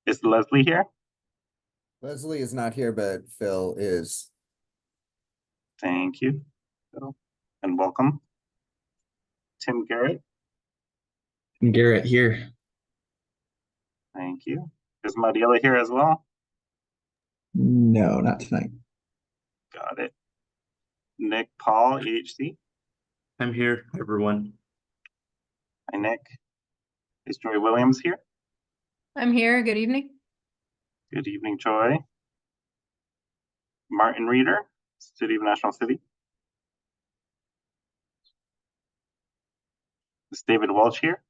Is Leslie here? Leslie is not here, but Phil is. Thank you. Phil, and welcome. Tim Garrett. Garrett here. Thank you. Is Mariela here as well? No, not tonight. Got it. Nick Paul, EHC. I'm here, everyone. Hi, Nick. Is Joy Williams here? I'm here. Good evening. Good evening, Joy. Martin Reeder, City of National City. Is David Welch here?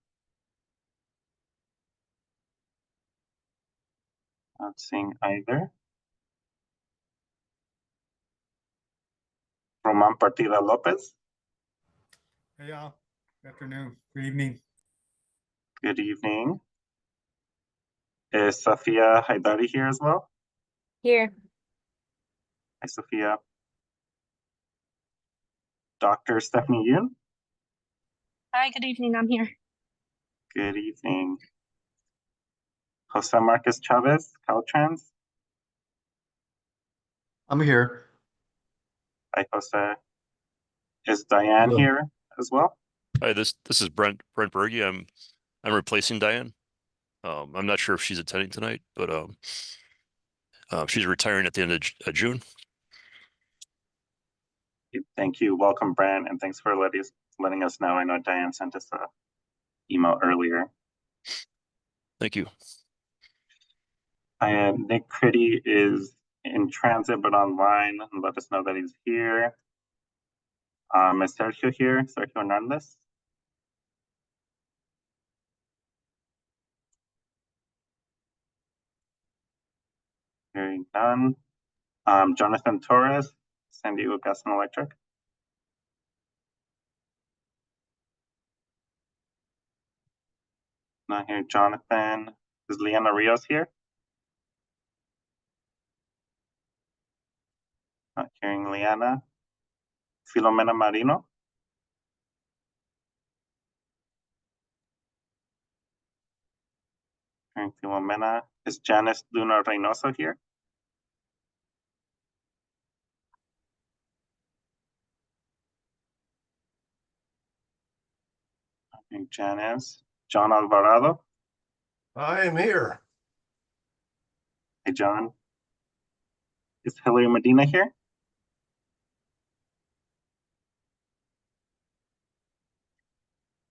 Not seeing either. Roman Partida Lopez. Hey, y'all. Good afternoon. Good evening. Good evening. Is Safia Haidari here as well? Here. Hi, Sophia. Dr. Stephanie Yoon. Hi, good evening. I'm here. Good evening. Jose Marcus Chavez, Caltrans. I'm here. Hi, Jose. Is Diane Hello. here as well? Hi, this is Brent Berge. I'm replacing Diane. I'm not sure if she's attending tonight, but she's retiring at the end of June. Thank you. Welcome, Brent, and thanks for letting us know. I know Diane sent us an email earlier. Thank you. And Nick Critty is in transit but online, and let us know that he's here. Is Sergio here? Sergio Hernandez? Hearing none. Jonathan Torres, San Diego Gas and Electric. Not here, Jonathan. Is Liana Rios here? Not hearing Liana. Filomena Marino. Hearing Filomena. Is Janice Luna Reynoso here? Not hearing Janice. John Alvarado. I am here. Hey, John. Is Hillary Medina here?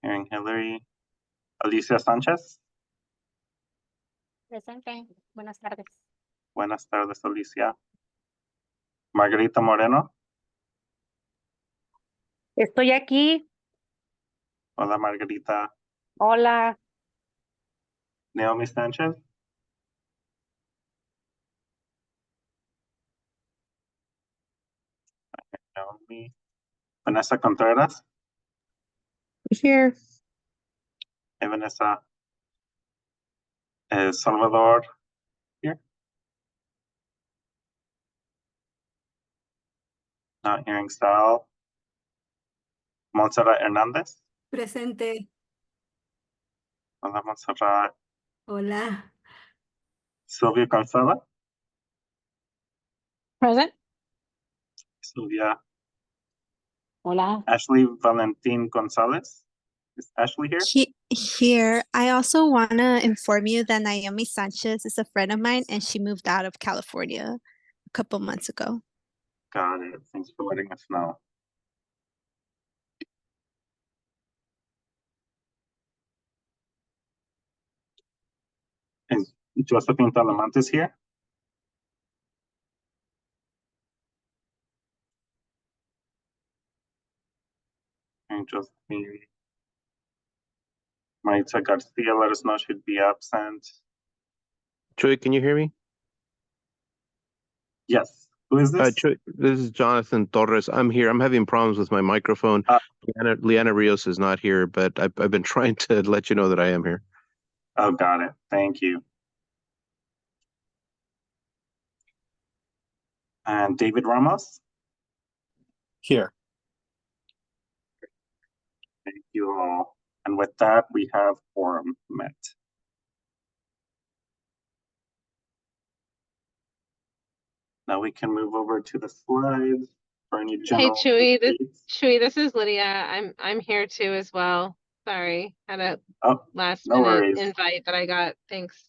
Hearing Hillary. Alicia Sanchez. Presente. Buenas tardes. Buenas tardes, Alicia. Margarita Moreno. Estoy aquí. Hola, Margarita. Hola. Naomi Sanchez. Naomi. Vanessa Contreras. Here. Hey, Vanessa. Is Salvador here? Not hearing Sal. Montserrat Hernandez. Presente. Hola, Montserrat. Hola. Sylvia Gonzalez. Present. Sylvia. Hola. Ashley Valentin Gonzalez. Is Ashley here? Here, I also want to inform you that Naomi Sanchez is a friend of mine and she moved out of California a couple months ago. Got it. Thanks for letting us know. Is Josephine Talamantes here? And Josephine. Maritza Garcia, let us know she'd be absent. Joey, can you hear me? Yes. Who is this? Joey, this is Jonathan Torres. I'm here. I'm having problems with my microphone. Liana Rios is not here, but I've been trying to let you know that I am here. Oh, got it. Thank you. And David Ramos. Here. Thank you all. And with that, we have quorum met. now we can move over to the slides for any Hey general Chewy, updates. this is Lydia. I'm here too as well. Sorry, had a Oh, last no minute worries. invite that I got. Thanks.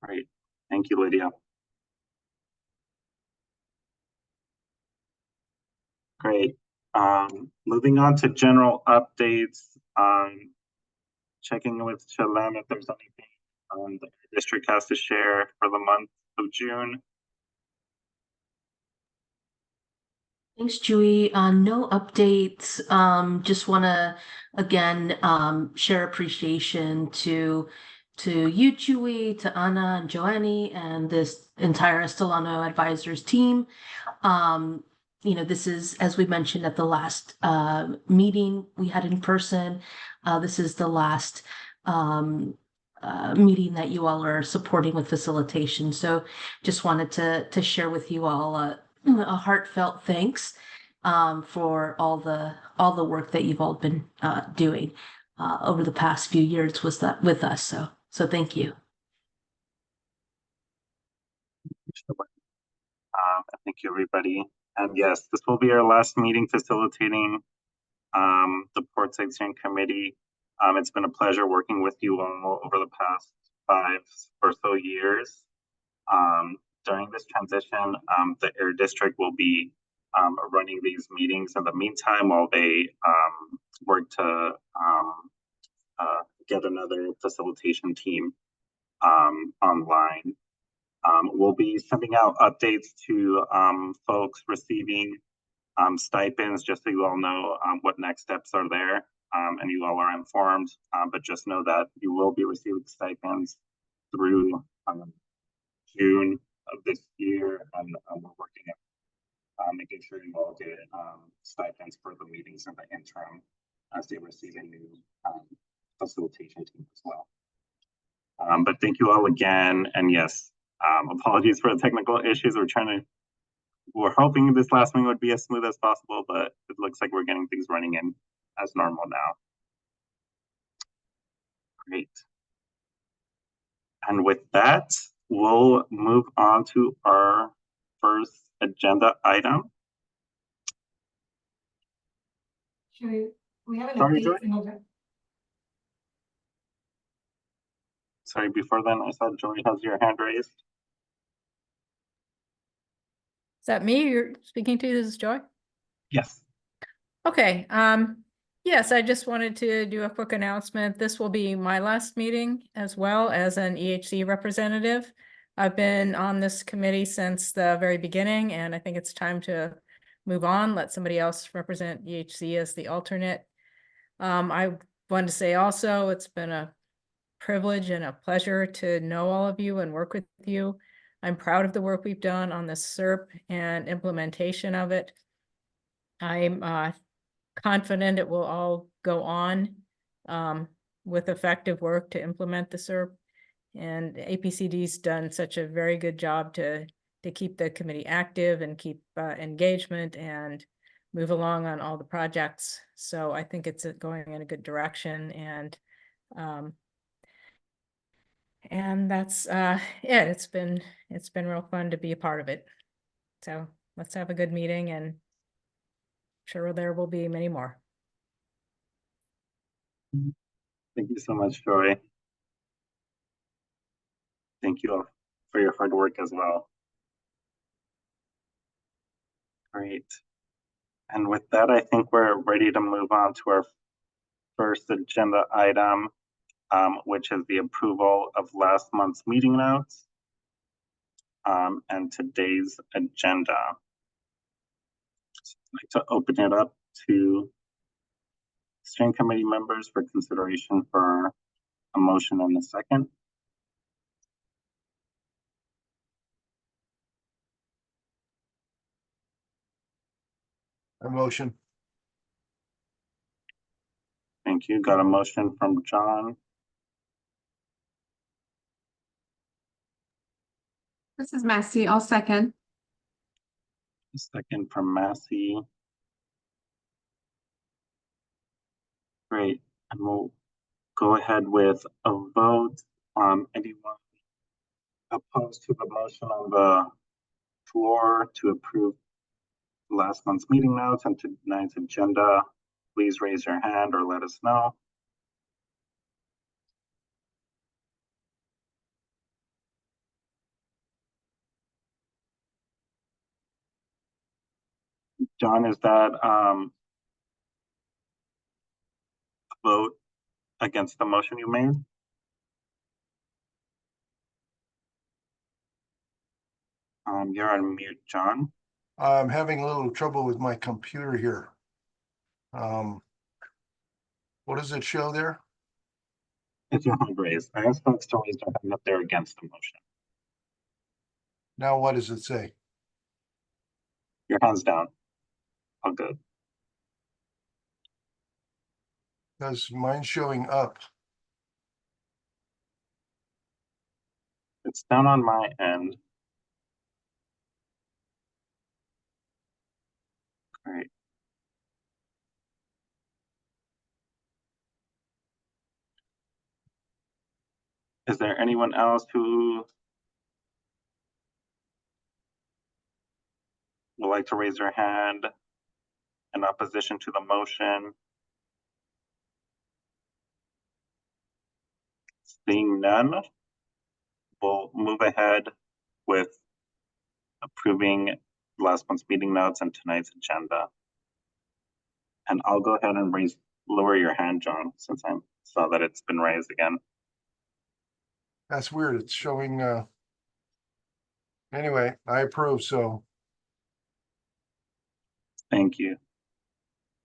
Great. Thank you, Lydia. Great. Moving on to general updates. Checking with Shalem if there's anything the district has to share for the month of June. Thanks, Chewy. No updates. Just want to again share appreciation to you, Chewy, to Anna and Joannie, and this entire Estelano Advisors team. This is, as we mentioned at the last meeting we had in person, this is the last meeting that you all are supporting with facilitation. So just wanted to share with you all a heartfelt thanks for all the work that you've all been doing over the past few years with us. So thank you. Thank you, everybody. And yes, this will be our last meeting facilitating the Portside Steering Committee. It's been a pleasure working with you all over the past 5 or so years. During this transition, the Air District will be running these meetings in the meantime while they work to get another facilitation team online. We'll be sending out updates to folks receiving stipends, just so you all know what next steps are there, and you all are informed. But just know that you will be receiving stipends through June of this year, and we're working at making sure you all get stipends for the meetings in the interim as they receive a new facilitation team as well. But thank you all again, and yes, apologies for the technical issues. We're hoping this last one would be as smooth as possible, but it looks like we're getting things running in as normal now. Great. And with that, we'll move on to our first agenda item. We have an Sorry, Joy? update. Sorry, before then, I saw Joy has your hand raised. Is that me you're speaking to? This is Joy? Yes. Okay. Yes, I just wanted to do a quick announcement. This will be my last meeting as well as an EHC representative. I've been on this committee since the very beginning, and I think it's time to move on, let somebody else represent EHC as the alternate. I wanted to say also, it's been a privilege and a pleasure to know all of you and work with you. I'm proud of the work we've done on the SERP and implementation of it. I'm confident it will all go on with effective work to implement the SERP. And APCD's done such a very good job to keep the committee active and keep engagement and move along on all the projects. So I think it's going in a good direction, and that's it. It's been real fun to be a part of it. So let's have a good meeting, and I'm sure there will be many more. Thank you so much, Joy. Thank you all for your hard work as well. Great. And with that, I think we're ready to move on to our first agenda item, which is the approval of last month's meeting notes and today's agenda. I'd like to open it up to steering committee members for consideration for a motion and a second. A motion. Thank you. Got a motion from John. This is Massey. I'll second. A second from Massey. Great. And we'll go ahead with a vote Anyone opposed to the motion on the floor to approve last month's meeting notes and tonight's agenda? Please raise your hand or let us know. John, is that a vote against the motion you made? You're on mute, John. I'm having a little trouble with my computer here. What does it show there? It's your hand raised. I asked folks to raise their hand if they're against the motion. Now what does it say? Your hand's down. All good. Because mine's showing up. It's down on my end. Great. Is there anyone else who would like to raise their hand in opposition to the motion? Seeing none, we'll move ahead with approving last month's meeting notes and tonight's agenda. And I'll go ahead and lower your hand, John, since I saw that it's been raised again. That's weird. It's showing, anyway, I approve, so. Thank you.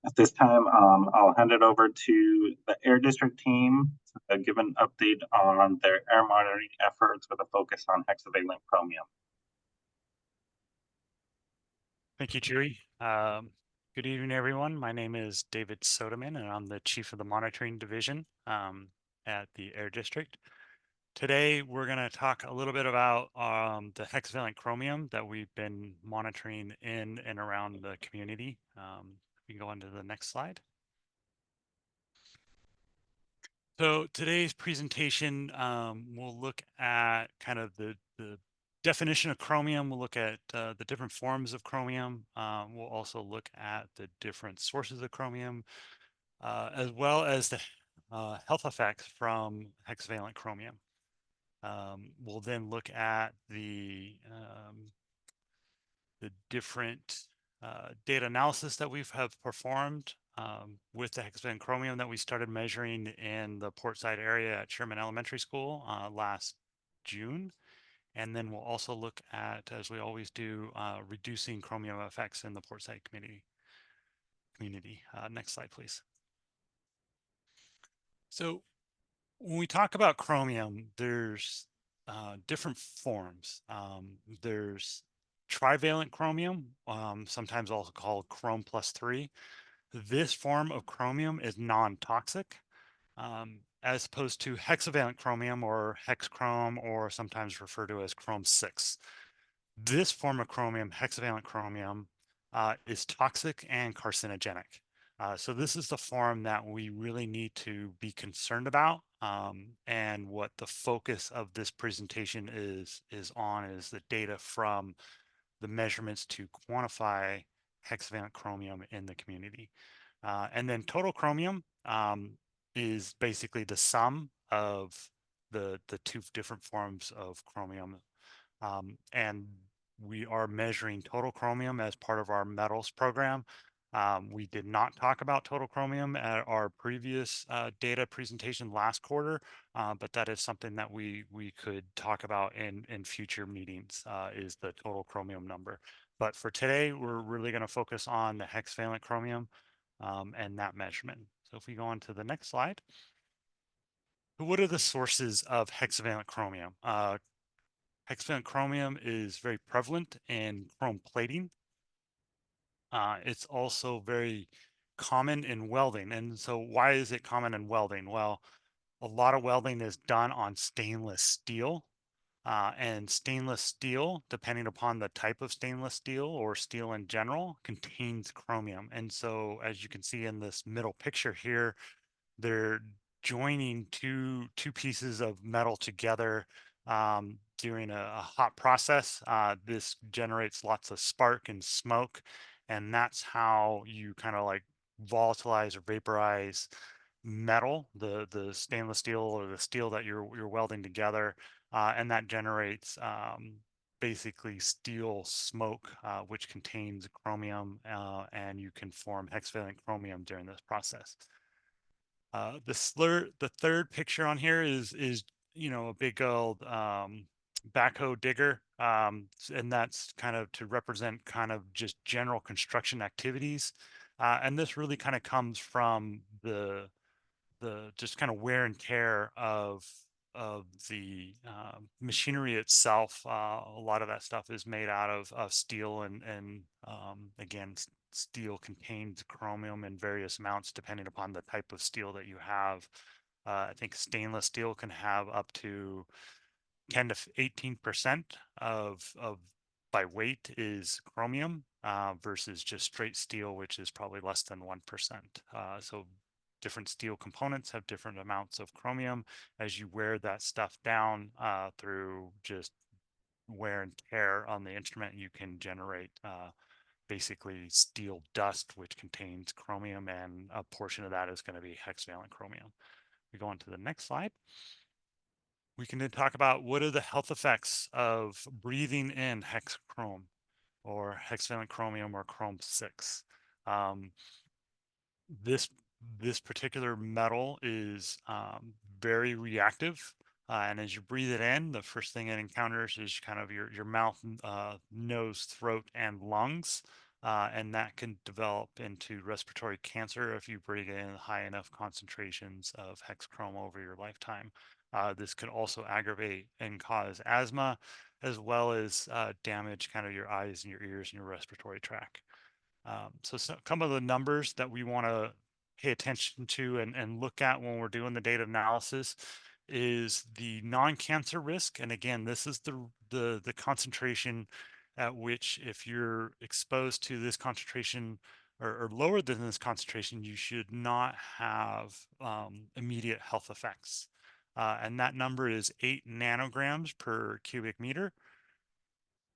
At this time, I'll hand it over to the Air District team to give an update on their air monitoring efforts with a focus on hexavalent chromium. Thank you, Chewy. Good evening, everyone. My name is David Soderman, and I'm the Chief of the Monitoring Division at the Air District. Today, we're going to talk a little bit about the hexavalent chromium that we've been monitoring in and around the community. We can go on to the next slide. So today's presentation, we'll look at kind of the definition of chromium. We'll look at the different forms of chromium. We'll also look at the different sources of chromium, as well as the health effects from hexavalent chromium. We'll then look at the different data analysis that we've performed with the hexavalent chromium that we started measuring in the Portside area at Sherman Elementary School last June. And then we'll also look at, as we always do, reducing chromium effects in the Portside community. Next slide, please. So when we talk about chromium, there's different forms. There's trivalent chromium, sometimes also called chrome +3. This form of chromium is non-toxic, as opposed to hexavalent chromium or hexchrome, or sometimes referred to as chrome 6. This form of chromium, hexavalent chromium, is toxic and carcinogenic. So this is the form that we really need to be concerned about. And what the focus of this presentation is the data from the measurements to quantify hexavalent chromium in the community. And then total chromium is basically the sum of the two different forms of chromium. And we are measuring total chromium as part of our metals program. We did not talk about total chromium at our previous data presentation last quarter, but that is something that we could talk about in future meetings, is the total chromium number. But for today, we're really going to focus on the hexavalent chromium and that measurement. So if we go on to the next slide. What are the sources of hexavalent chromium? Hexavalent chromium is very prevalent in chrome plating. It's also very common in welding. And so why is it common in welding? Well, a lot of welding is done on stainless steel. And stainless steel, depending upon the type of stainless steel or steel in general, contains chromium. And so as you can see in this middle picture here, there are joining two pieces of metal together during a hot process. This generates lots of spark and smoke, and that's how you kind of like volatilize or vaporize metal, the stainless steel or the steel that you're welding together, and that generates basically steel smoke, which contains chromium, and you can form hexavalent chromium during this process. The third picture on here is a big old backhoe digger, and that's kind of to represent kind of just general construction activities, and this really kind of comes from the just kind of wear and tear of the machinery itself. A lot of that stuff is made out of steel, and again, steel contains chromium in various amounts depending upon the type of steel that you have. I think stainless steel can have up to 10 to 18% of by weight is chromium, versus just straight steel, which is probably less than 1%. So different steel components have different amounts of chromium. As you wear that stuff down through just wear and tear on the instrument, you can generate basically steel dust, which contains chromium, and a portion of that is going to be hexavalent chromium. We go on to the next slide. We can then talk about what are the health effects of breathing in hexachrome or hexavalent chromium or chrome 6. This particular metal is very reactive, and as you breathe it in, the first thing it encounters is kind of your mouth, nose, throat, and lungs, and that can develop into respiratory cancer if you breathe in high enough concentrations of hexachrome over your lifetime. This could also aggravate and cause asthma, as well as damage kind of your eyes and your ears and your respiratory tract. So some of the numbers that we want to pay attention to and look at when we're doing the data analysis is the non-cancer risk. And again, this is the concentration at which, if you're exposed to this concentration or lower than this concentration, you should not have immediate health effects. And that number is 8 nanograms per cubic meter.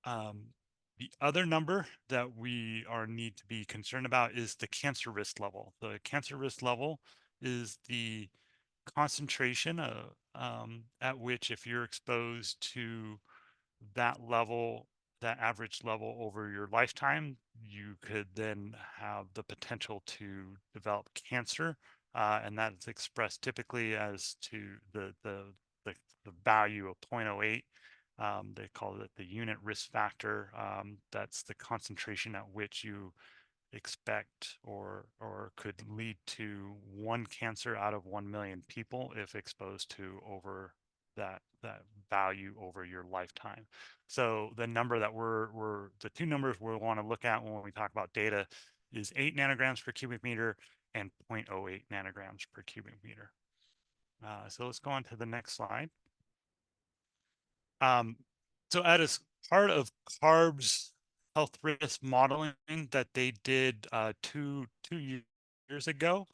The other number that we need to be concerned about is the cancer risk level. The cancer risk level is the concentration at which, if you're exposed to that level, that average level over your lifetime, you could then have the potential to develop cancer, and that is expressed typically as to the value of 0.08. They call it the unit risk factor. That's the concentration at which you expect or could lead to one cancer out of 1 million people if exposed to over that value over your lifetime. So the number that the two numbers we want to look at when we talk about data is 8 nanograms per cubic meter and 0.08 nanograms per cubic meter. So let's go on to the next slide. So as part of CARB's health risk modeling that they did two years ago,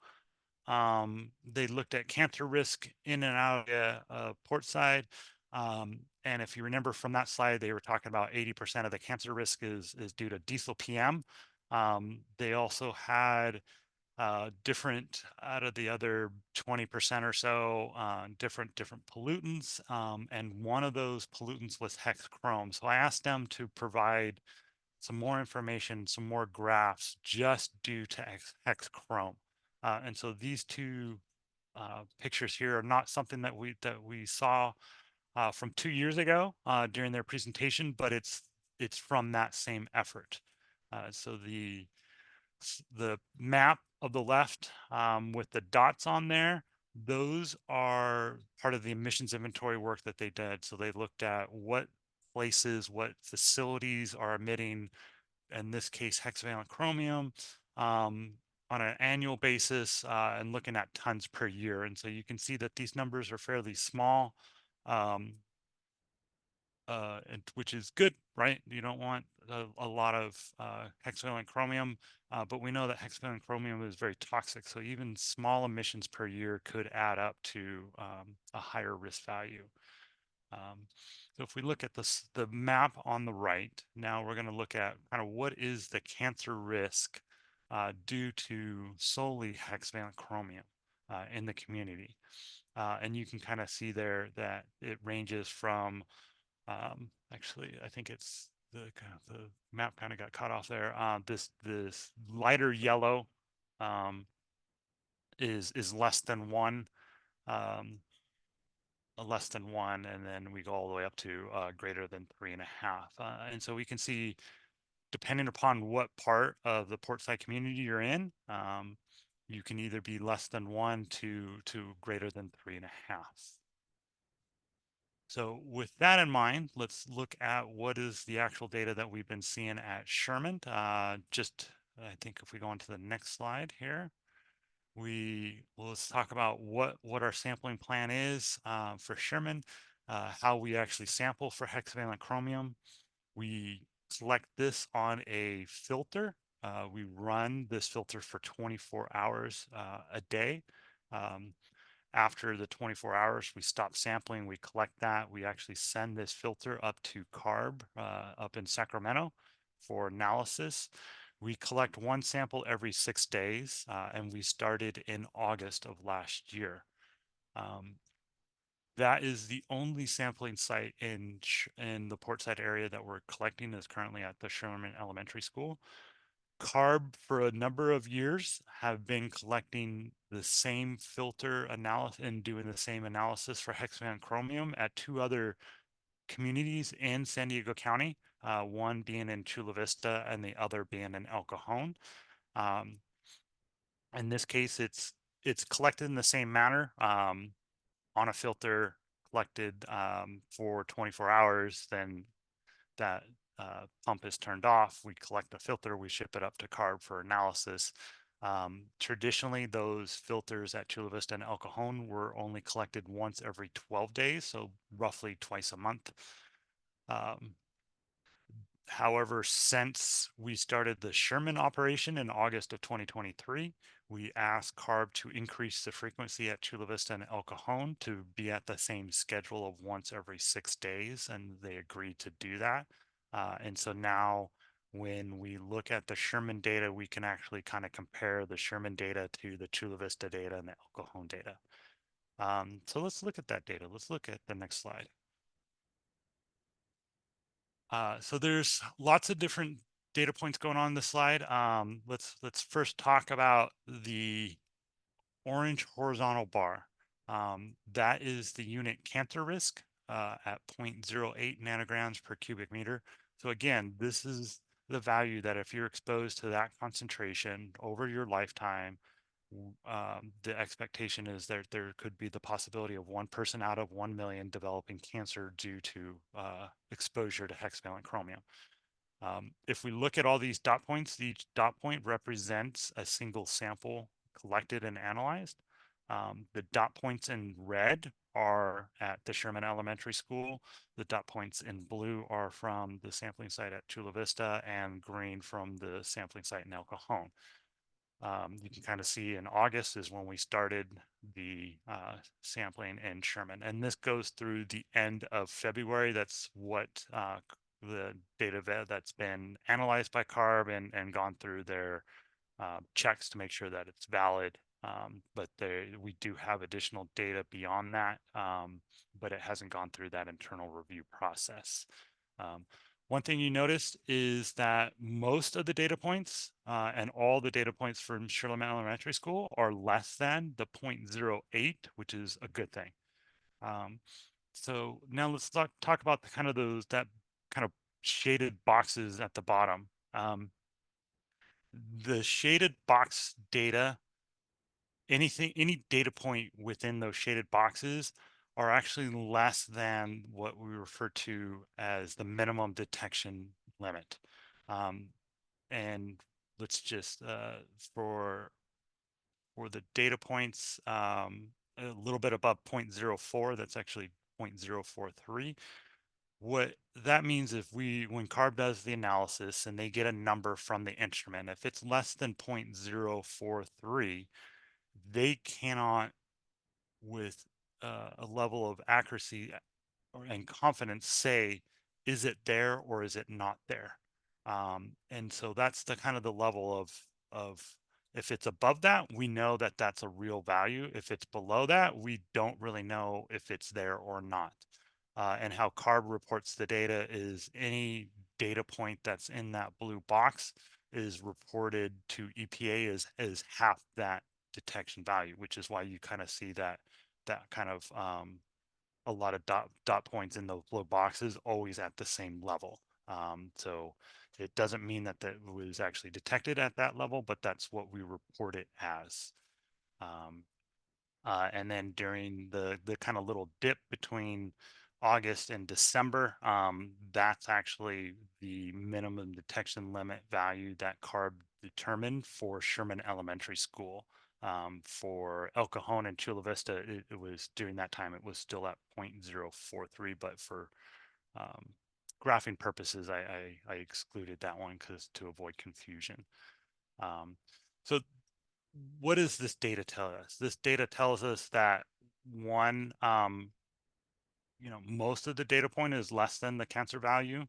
they looked at cancer risk in and out of Portside. And if you remember from that slide, they were talking about 80% of the cancer risk is due to diesel PM. They also had different out of the other 20% or so, different pollutants, and one of those pollutants was hexachrome. So I asked them to provide some more information, some more graphs just due to hexachrome. And so these two pictures here are not something that we saw from 2 years ago during their presentation, but it's from that same effort. So the map of the left with the dots on there, those are part of the emissions inventory work that they did. So they looked at what places, what facilities are emitting, in this case, hexavalent chromium, on an annual basis, and looking at tons per year. And so you can see that these numbers are fairly small, and which is good, right? You don't want a lot of hexavalent chromium, but we know that hexavalent chromium is very toxic. So even small emissions per year could add up to a higher risk value. So if we look at the map on the right, now we're going to look at kind of what is the cancer risk due to solely hexavalent chromium in the community. And you can kind of see there that it ranges from, actually, I think it's the map kind of got cut off there. This lighter yellow is less than 1. Less than 1, and then we go all the way up to greater than 3.5. And so we can see, depending upon what part of the Portside community you're in, you can either be less than 1 to greater than 3.5. So with that in mind, let's look at what is the actual data that we've been seeing at Sherman. I think if we go on to the next slide here, let's talk about what our sampling plan is for Sherman, how we actually sample for hexavalent chromium. We select this on a filter. We run this filter for 24 hours a day. After the 24 hours, we stop sampling, we collect that. We actually send this filter up to CARB up in Sacramento for analysis. We collect 1 sample every 6 days, and we started in August of last year. That is the only sampling site in the Portside area that we're collecting is currently at the Sherman Elementary School. CARB for a number of years have been collecting the same filter analysis and doing the same analysis for hexavalent chromium at 2 other communities in San Diego County, one being in Chula Vista and the other being in El Cajon. In this case, it's collected in the same manner on a filter collected for 24 hours. Then that pump is turned off. We collect the filter, we ship it up to CARB for analysis. Traditionally, those filters at Chula Vista and El Cajon were only collected once every 12 days, so roughly twice a month. However, since we started the Sherman operation in August of 2023, we asked CARB to increase the frequency at Chula Vista and El Cajon to be at the same schedule of once every 6 days, and they agreed to do that. And so now when we look at the Sherman data, we can actually kind of compare the Sherman data to the Chula Vista data and the El Cajon data. So let's look at that data. Let's look at the next slide. So there's lots of different data points going on this slide. Let's first talk about the orange horizontal bar. That is the unit cancer risk at 0.08 nanograms per cubic meter. So again, this is the value that if you're exposed to that concentration over your lifetime, the expectation is that there could be the possibility of 1 person out of 1 million developing cancer due to exposure to hexavalent chromium. If we look at all these dot points, each dot point represents a single sample collected and analyzed. The dot points in red are at the Sherman Elementary School. The dot points in blue are from the sampling site at Chula Vista, and green from the sampling site in El Cajon. You can kind of see in August is when we started the sampling in Sherman, and this goes through the end of February. That's what the data that's been analyzed by CARB and gone through their checks to make sure that it's valid. But we do have additional data beyond that, but it hasn't gone through that internal review process. One thing you noticed is that most of the data points and all the data points from Sherman Elementary School are less than the 0.08, which is a good thing. So now let's talk about the kind of that kind of shaded boxes at the bottom. The shaded box data, any data point within those shaded boxes are actually less than what we refer to as the minimum detection limit. And let's just, for the data points, a little bit above 0.04, that's actually 0.043. What that means when CARB does the analysis and they get a number from the instrument, if it's less than 0.043, they cannot, with a level of accuracy and confidence, say, is it there or is it not there? And so that's the kind of the level of if it's above that, we know that that's a real value. If it's below that, we don't really know if it's there or not. And how CARB reports the data is any data point that's in that blue box is reported to EPA as half that detection value, which is why you kind of see that kind of a lot of dot points in those blue boxes always at the same level. So it doesn't mean that that was actually detected at that level, but that's what we report it as. And then during the kind of little dip between August and December, that's actually the minimum detection limit value that CARB determined for Sherman Elementary School. For El Cajon and Chula Vista, it was during that time, it was still at 0.043, but for graphing purposes, I excluded that one because to avoid confusion. So what does this data tell us? This data tells us that one, most of the data point is less than the cancer value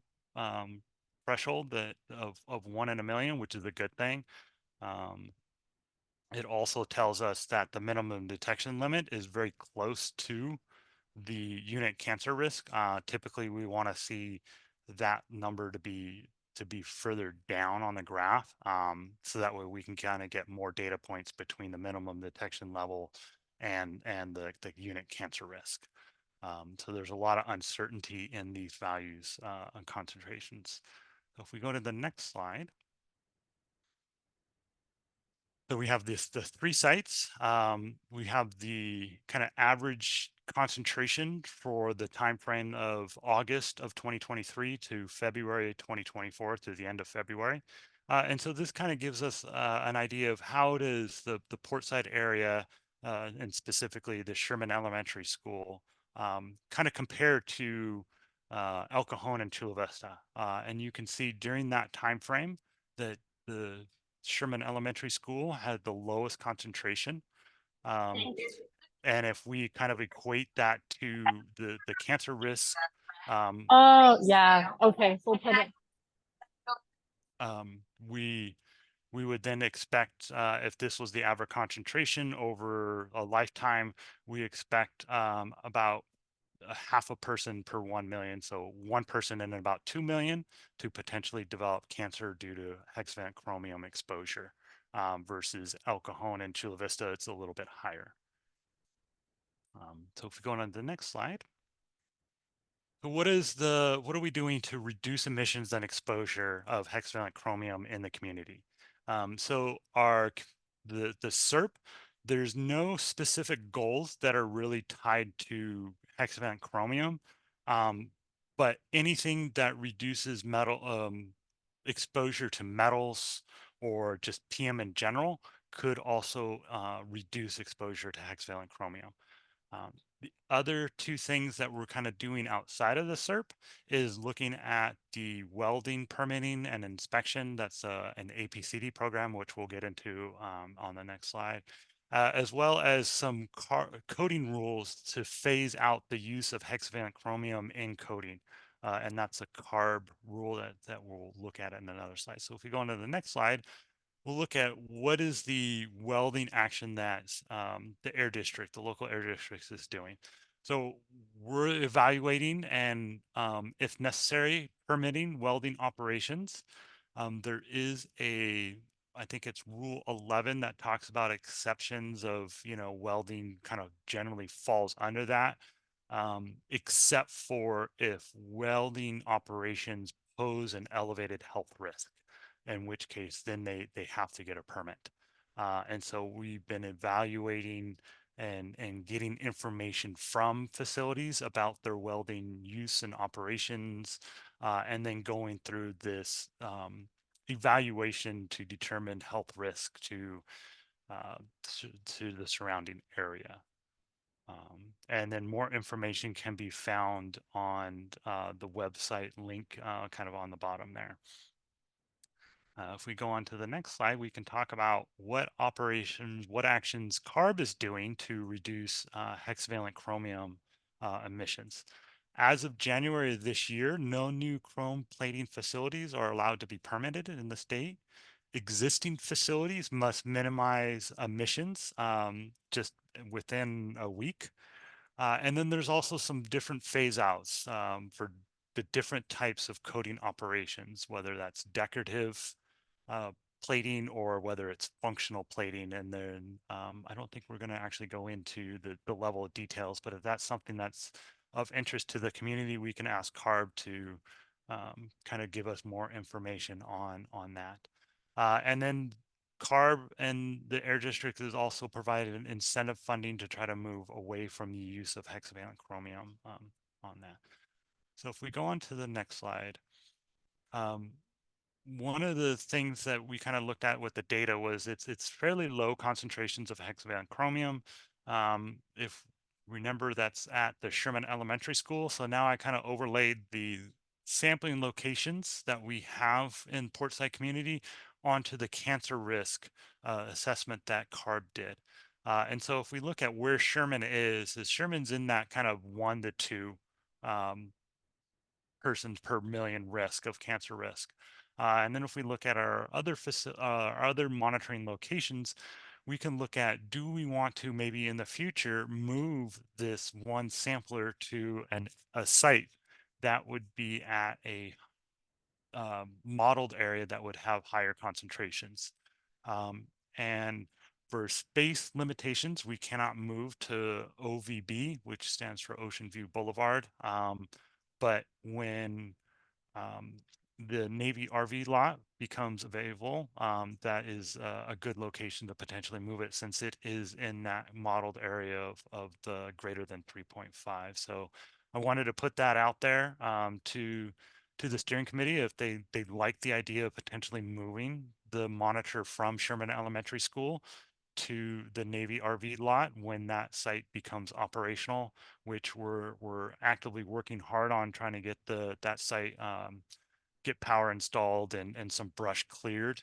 threshold of 1 in a million, which is a good thing. It also tells us that the minimum detection limit is very close to the unit cancer risk. Typically, we want to see that number to be further down on the graph, so that way we can kind of get more data points between the minimum detection level and the unit cancer risk. So there's a lot of uncertainty in these values and concentrations. So if we go to the next slide. So we have the 3 sites. We have the kind of average concentration for the time frame of August of 2023 to February 2024 to the end of February. And so this kind of gives us an idea of how does the Portside area and specifically the Sherman Elementary School kind of compare to El Cajon and Chula Vista. And you can see during that time frame that the Sherman Elementary School had the lowest concentration. And if we kind of equate that to the cancer risk. Oh, yeah. Okay. We'll put it. We would then expect, if this was the average concentration over a lifetime, we expect about a half a person per 1 million. So 1 person in about 2 million to potentially develop cancer due to hexavalent chromium exposure, versus El Cajon and Chula Vista, it's a little bit higher. So if we go on to the next slide. So what are we doing to reduce emissions and exposure of hexavalent chromium in the community? So the SERP, there's no specific goals that are really tied to hexavalent chromium, but anything that reduces metal exposure to metals or just PM in general could also reduce exposure to hexavalent chromium. The other 2 things that we're kind of doing outside of the SERP is looking at the welding permitting and inspection. That's an APCD program, which we'll get into on the next slide, as well as some coding rules to phase out the use of hexavalent chromium in coating. And that's a CARB rule that we'll look at in another slide. So if we go on to the next slide, we'll look at what is the welding action that the local air district is doing. So we're evaluating and, if necessary, permitting welding operations. There is I think it's Rule 11 that talks about exceptions of, welding kind of generally falls under that, except for if welding operations pose an elevated health risk, in which case then they have to get a permit. And so we've been evaluating and getting information from facilities about their welding use and operations, and then going through this evaluation to determine health risk to the surrounding area. And then more information can be found on the website link kind of on the bottom there. If we go on to the next slide, we can talk about what actions CARB is doing to reduce hexavalent chromium emissions. As of January of this year, no new chrome plating facilities are allowed to be permitted in the state. Existing facilities must minimize emissions just within a week. And then there's also some different phase outs for the different types of coating operations, whether that's decorative plating or whether it's functional plating. And then I don't think we're going to actually go into the level of details, but if that's something that's of interest to the community, we can ask CARB to kind of give us more information on that. And then CARB and the Air District has also provided an incentive funding to try to move away from the use of hexavalent chromium on that. So if we go on to the next slide, one of the things that we kind of looked at with the data was it's fairly low concentrations of hexavalent chromium. If remember, that's at the Sherman Elementary School. So now I kind of overlaid the sampling locations that we have in Portside community onto the cancer risk assessment that CARB did. And so if we look at where Sherman is Sherman's in that kind of 1 to 2 persons per million risk of cancer risk. And then if we look at our other monitoring locations, we can look at, do we want to maybe in the future move this one sampler to a site that would be at a modeled area that would have higher concentrations. And for space limitations, we cannot move to OVB, which stands for Ocean View Boulevard. But when the Navy RV lot becomes available, that is a good location to potentially move it, since it is in that modeled area of the greater than 3.5. So I wanted to put that out there to the steering committee if they like the idea of potentially moving the monitor from Sherman Elementary School to the Navy RV lot when that site becomes operational, which we're actively working hard on trying to get that site get power installed and some brush cleared.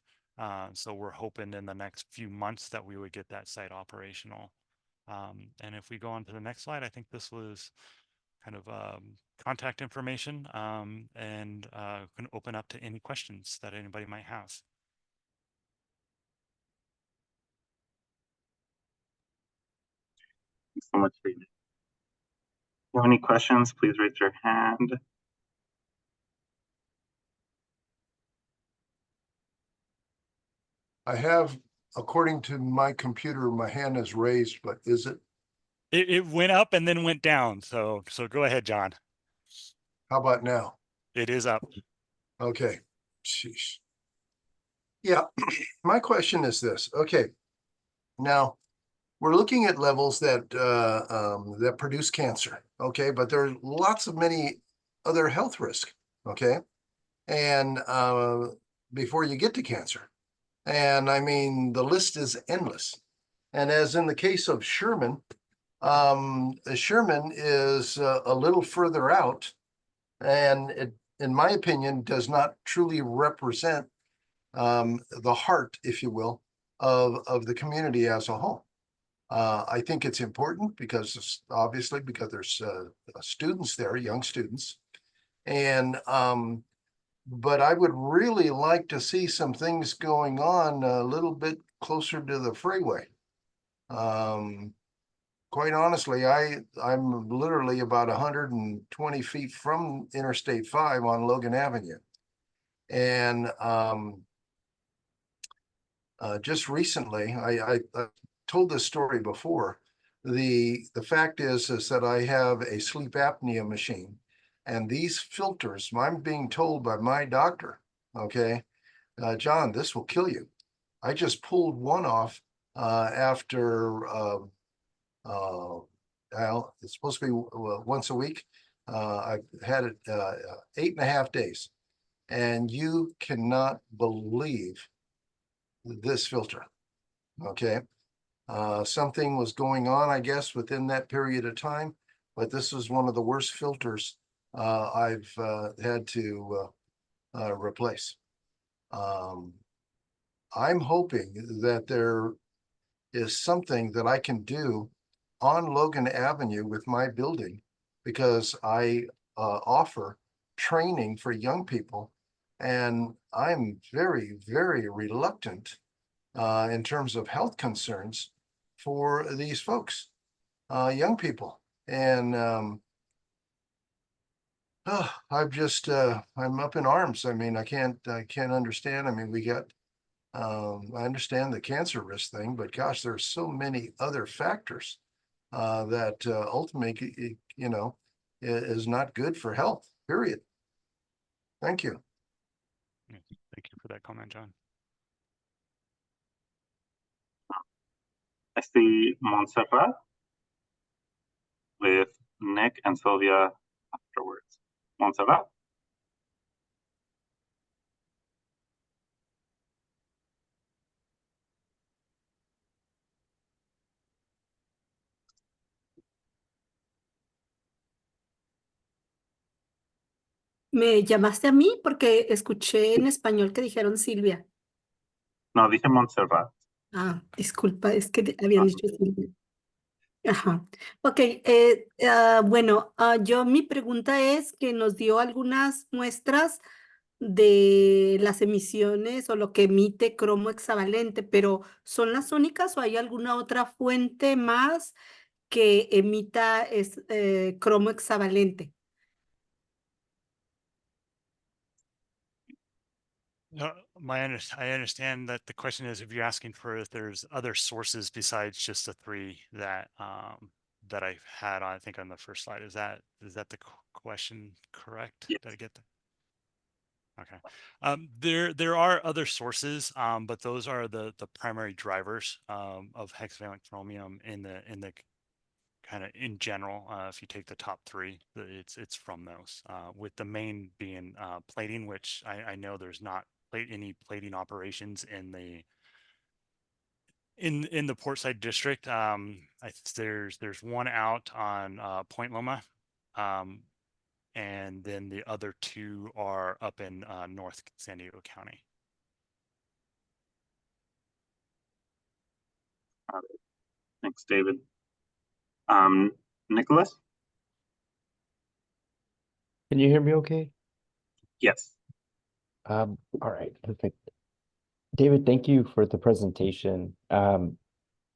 So we're hoping in the next few months that we would get that site operational. And if we go on to the next slide, I think this was kind of contact information and can open up to any questions that anybody might have. Thanks so much, David. If you have any questions, please raise your hand. I have, according to my computer, my hand is raised, but is it? It went up and then went down. So go ahead, John. How about now? It is up. Okay. Sheesh. Yeah, my question is this. Okay, now we're looking at levels that that produce cancer. Okay, but there are lots of many other health risks. Okay, and before you get to cancer, and I mean the list is endless. And as in the case of Sherman, Sherman is a little further out, and it, in my opinion, does not truly represent the heart, if you will, of the community as a whole. I think it's important because obviously because there's students there, young students, and but I would really like to see some things going on a little bit closer to the freeway. Quite honestly, I'm literally about 120 feet from Interstate 5 on Logan Avenue. And just recently, I told this story before. The fact is that I have a sleep apnea machine, and these filters, I'm being told by my doctor, okay, John, this will kill you. I just pulled one off after well, it's supposed to be once a week. I've had it 8.5 days, and you cannot believe this filter. Okay, Something was going on, I guess, within that period of time, but this was one of the worst filters I've had to replace. I'm hoping that there is something that I can do on Logan Avenue with my building, because I offer training for young people, and I'm very, very reluctant in terms of health concerns for these folks, young people. And I'm just I'm up in arms. I mean, I can't understand. I mean, we got I understand the cancer risk thing, but gosh, there's so many other factors that ultimately, you know, is not good for health, period. Thank you. Thank you for that comment, John. I see Montserrat with Nick and Sylvia afterwards. Montserrat? ¿Me llamaste a mí? Porque escuché en español que dijeron Silvia. No, dije Montserrat. Ah, disculpa, es que habían dicho Silvia. Ajá. Ok, bueno, yo mi pregunta es que nos dio algunas muestras de las emisiones o lo que emite cromo hexavalente, pero ¿son las únicas o hay alguna otra fuente más que emita cromo hexavalente? No, I understand that the question is if you're asking for if there's other sources besides just the three that that I had on, I think on the first slide. Is that the question correct? Yes. Did I get that? Okay. There are other sources, but those are the primary drivers of hexavalent chromium in the kind of in general. If you take the top three, it's from those. With the main being plating, which I know there's not any plating operations in the Portside district. There's one out on Point Loma, and then the other two are up in North San Diego County. Thanks, David. Nicholas? Can you hear me okay? Yes. All right, perfect. David, thank you for the presentation. You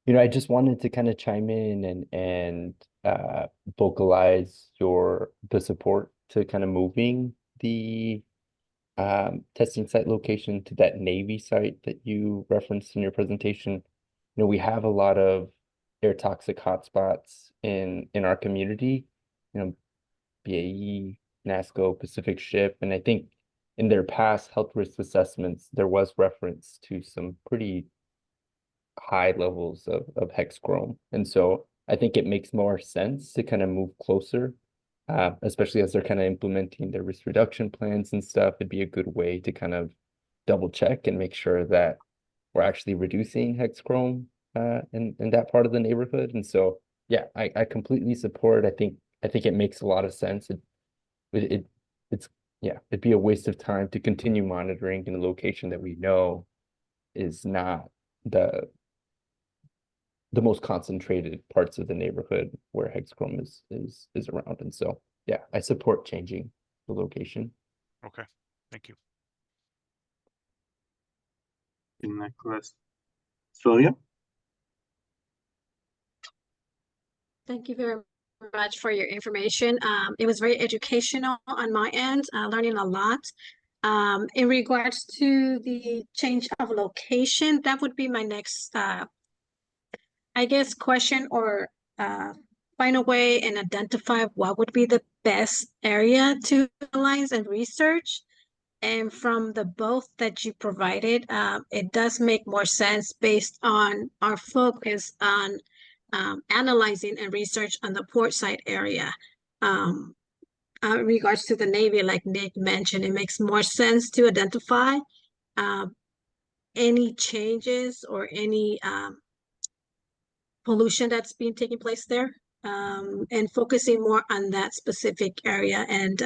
know, I just wanted to kind of chime in and vocalize the support to kind of moving the testing site location to that Navy site that you referenced in your presentation. You know, we have a lot of air toxic hotspots in our community, you know, BAE, NASCO, Pacific Ship, and I think in their past health risk assessments, there was reference to some pretty high levels of hex chrome. And so I think it makes more sense to kind of move closer, especially as they're kind of implementing their risk reduction plans and stuff. It'd be a good way to kind of double check and make sure that we're actually reducing hex chrome in that part of the neighborhood. And so, yeah, I completely support. I think it makes a lot of sense. It'd be a waste of time to continue monitoring in a location that we know is not the most concentrated parts of the neighborhood where hex chrome is around. And so, yeah, I support changing the location. Okay, thank you. Nicholas. Sylvia? Thank you very much for your information. It was very educational on my end, learning a lot. In regards to the change of location, that would be my next, I guess, question, or find a way and identify what would be the best area to analyze and research. And from the both that you provided, it does make more sense based on our focus on analyzing and research on the Portside area. In regards to the Navy, like Nick mentioned, it makes more sense to identify any changes or any pollution that's been taking place there, and focusing more on that specific area and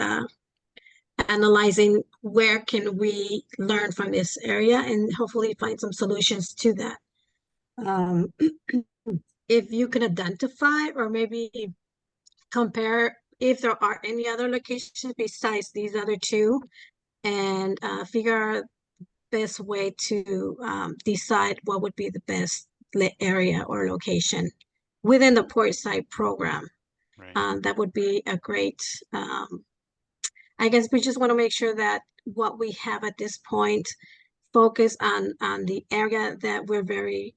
analyzing where can we learn from this area and hopefully find some solutions to that. If you can identify or maybe compare if there are any other locations besides these other two, and figure out best way to decide what would be the best area or location within the Portside program. Right. That would be a great, I guess we just want to make sure that what we have at this point focus on the area that we're very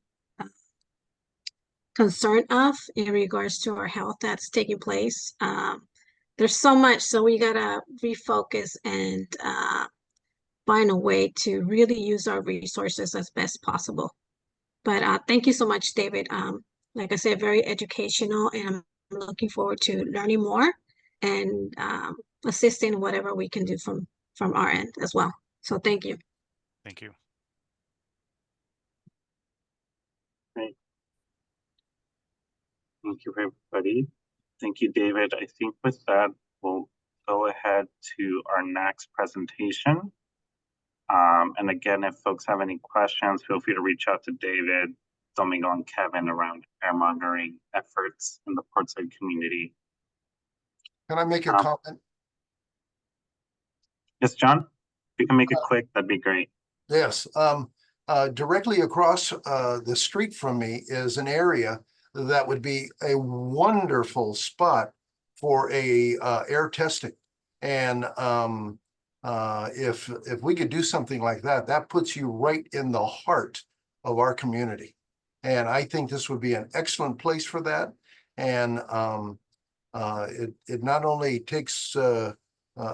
concerned of in regards to our health that's taking place. There's so much, so we gotta refocus and find a way to really use our resources as best possible. But thank you so much, David. Like I said, very educational, and I'm looking forward to learning more and assisting whatever we can do from our end as well. So thank you. Thank you. Great. Thank you, everybody. Thank you, David. I think with that, we'll go ahead to our next presentation. And again, if folks have any questions, feel free to reach out to David, Domingo, and Kevin around air monitoring efforts in the Portside community. Can I make a comment? Yes, John? If you can make it quick, that'd be great. Yes. Directly across the street from me is an area that would be a wonderful spot for a air testing. And if we could do something like that, that puts you right in the heart of our community. And I think this would be an excellent place for that. And it not only takes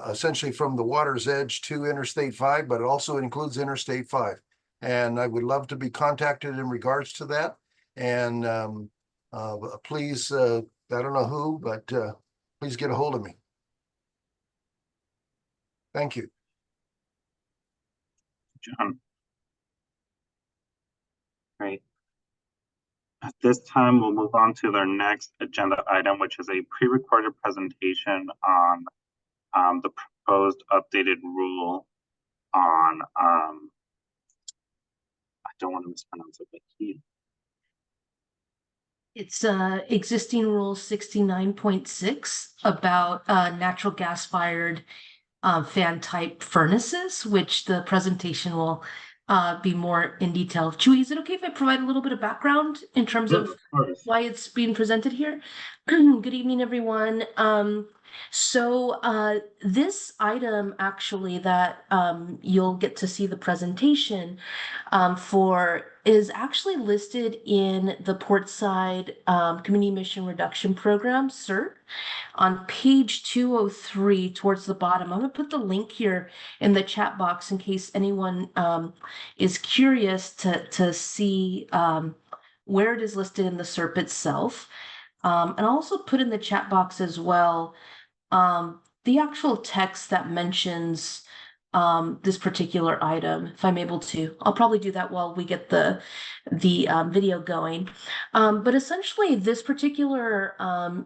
essentially from the water's edge to Interstate 5, but it also includes Interstate 5. And I would love to be contacted in regards to that. And please, I don't know who, but please get a hold of me. Thank you. John. Great. At this time, we'll move on to our next agenda item, which is a pre-recorded presentation on the proposed updated rule on, I don't want to mispronounce it, but It's existing rule 69.6 about natural gas fired fan type furnaces, which the presentation will be more in detail. Chewy, is it okay if I provide a little bit of background in terms of why it's being presented here? Good evening, everyone. So this item actually that you'll get to see the presentation for is actually listed in the Portside Community Emission Reduction Program, CERT, on page 203 towards the bottom. I'm going to put the link here in the chat box in case anyone is curious to see where it is listed in the CERP itself. And I'll also put in the chat box as well the actual text that mentions this particular item, if I'm able to. I'll probably do that while we get the video going. But essentially, this particular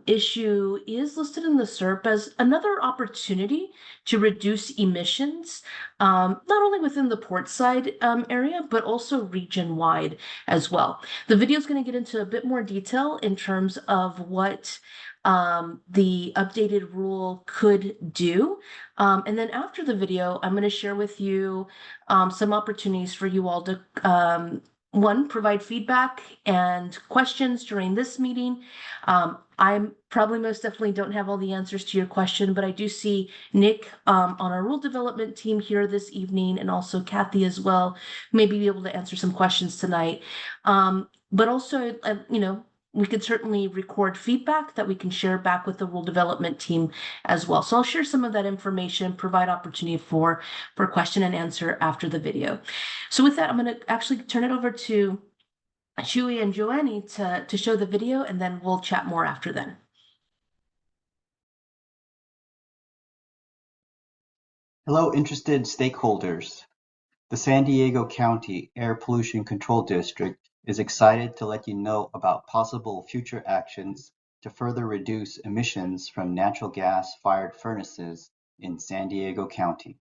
issue is listed in the CERP as another opportunity to reduce emissions, not only within the Portside area, but also region-wide as well. The video is going to get into a bit more detail in terms of what the updated rule could do. And then after the video, I'm going to share with you some opportunities for you all to, one, provide feedback and questions during this meeting. I'm probably most definitely don't have all the answers to your question, but I do see Nick on our rule development team here this evening, and also Kathy as well, maybe be able to answer some questions tonight. But also, you know, we could certainly record feedback that we can share back with the rule development team as well. So I'll share some of that information, provide opportunity for question and answer after the video. So with that, I'm going to actually turn it over to Chewy and Joanne to show the video, and then we'll chat more after then. Hello, interested stakeholders. The San Diego County Air Pollution Control District is excited to let you know about possible future actions to further reduce emissions from natural gas-fired furnaces in San Diego County.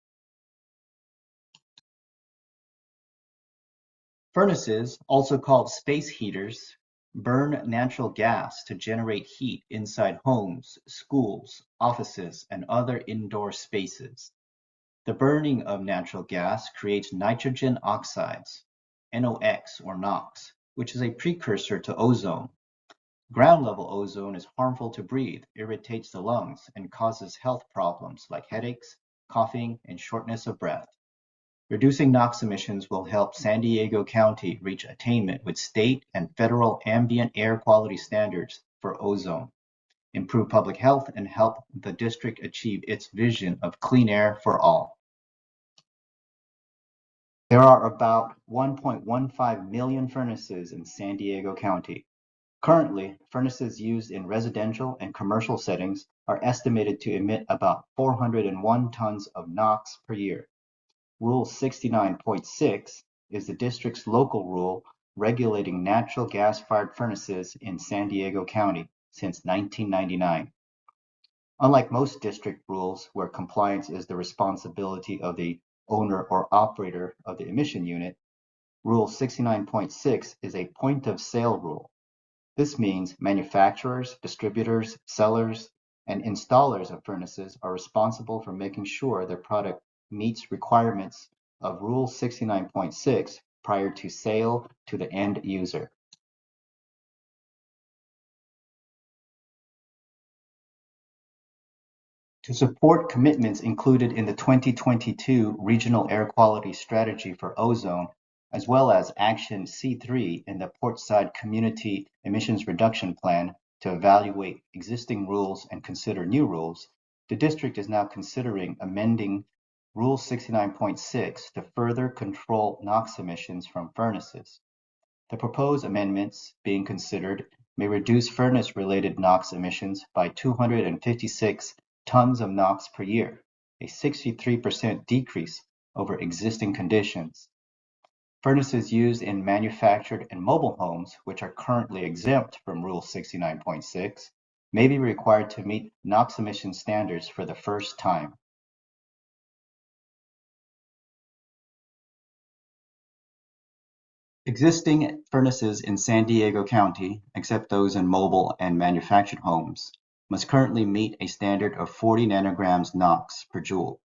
Furnaces, also called space heaters, burn natural gas to generate heat inside homes, schools, offices, and other indoor spaces. The burning of natural gas creates nitrogen oxides, NOx or NOx, which is a precursor to ozone. Ground-level ozone is harmful to breathe, irritates the lungs, and causes health problems like headaches, coughing, and shortness of breath. Reducing NOx emissions will help San Diego County reach attainment with state and federal ambient air quality standards for ozone, improve public health, and help the district achieve its vision of clean air for all. There are about 1.15 million furnaces in San Diego County. Currently, furnaces used in residential and commercial settings are estimated to emit about 401 tons of NOx per year. Rule 69.6 is the district's local rule regulating natural gas-fired furnaces in San Diego County since 1999. Unlike most district rules where compliance is the responsibility of the owner or operator of the emission unit, Rule 69.6 is a point-of-sale rule. This means manufacturers, distributors, sellers, and installers of furnaces are responsible for making sure their product meets requirements of Rule 69.6 prior to sale to the end user. To support commitments included in the 2022 Regional Air Quality Strategy for Ozone, as well as Action C3 in the Portside Community Emissions Reduction Plan to evaluate existing rules and consider new rules, the district is now considering amending Rule 69.6 to further control NOx emissions from furnaces. The proposed amendments being considered may reduce furnace-related NOx emissions by 256 tons of NOx per year, a 63% decrease over existing conditions. Furnaces used in manufactured and mobile homes, which are currently exempt from Rule 69.6, may be required to meet NOx emission standards for the first time. Existing furnaces in San Diego County, except those in mobile and manufactured homes, must currently meet a standard of 40 nanograms NOx per joule.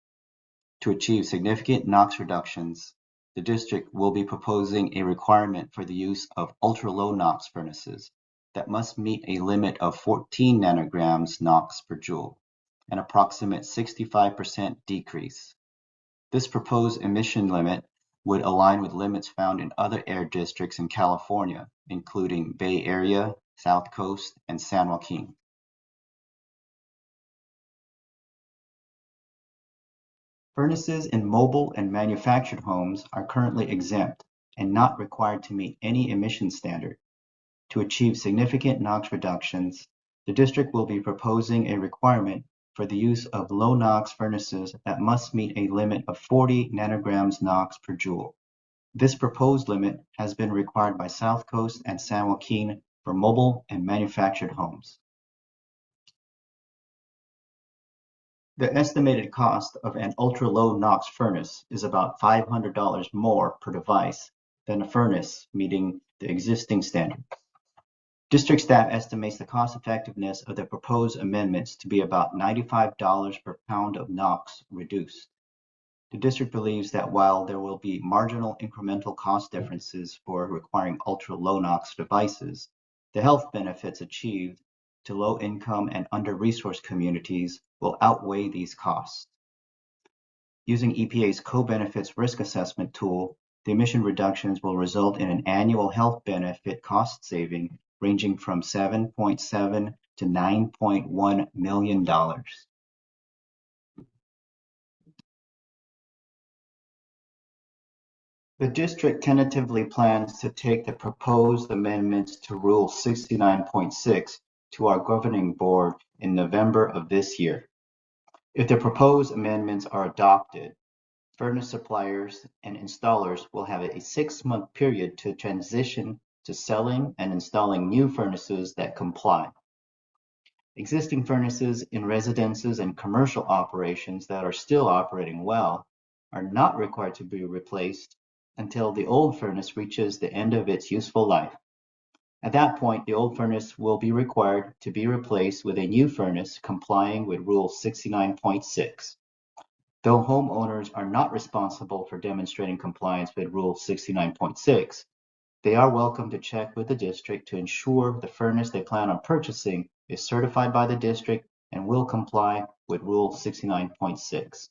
To achieve significant NOx reductions, the district will be proposing a requirement for the use of ultra-low NOx furnaces that must meet a limit of 14 nanograms NOx per joule, an approximate 65% decrease. This proposed emission limit would align with limits found in other air districts in California, including Bay Area, South Coast, and San Joaquin. Furnaces in mobile and manufactured homes are currently exempt and not required to meet any emission standard. To achieve significant NOx reductions, the district will be proposing a requirement for the use of low NOx furnaces that must meet a limit of 40 nanograms NOx per joule. This proposed limit has been required by South Coast and San Joaquin for mobile and manufactured homes. The estimated cost of an ultra-low NOx furnace is about $500 more per device than a furnace meeting the existing standard. District staff estimates the cost effectiveness of the proposed amendments to be about $95 per pound of NOx reduced. The district believes that while there will be marginal incremental cost differences for requiring ultra-low NOx devices, the health benefits achieved to low-income and under-resourced communities will outweigh these costs. Using EPA's co-benefits risk assessment tool, the emission reductions will result in an annual health benefit cost saving ranging from $7.7 to $9.1 million. The district tentatively plans to take the proposed amendments to Rule 69.6 to our governing board in November of this year. If the proposed amendments are adopted, furnace suppliers and installers will have a 6-month period to transition to selling and installing new furnaces that comply. Existing furnaces in residences and commercial operations that are still operating well are not required to be replaced until the old furnace reaches the end of its useful life. At that point, the old furnace will be required to be replaced with a new furnace complying with Rule 69.6. Though homeowners are not responsible for demonstrating compliance with Rule 69.6, they are welcome to check with the district to ensure the furnace they plan on purchasing is certified by the district and will comply with Rule 69.6.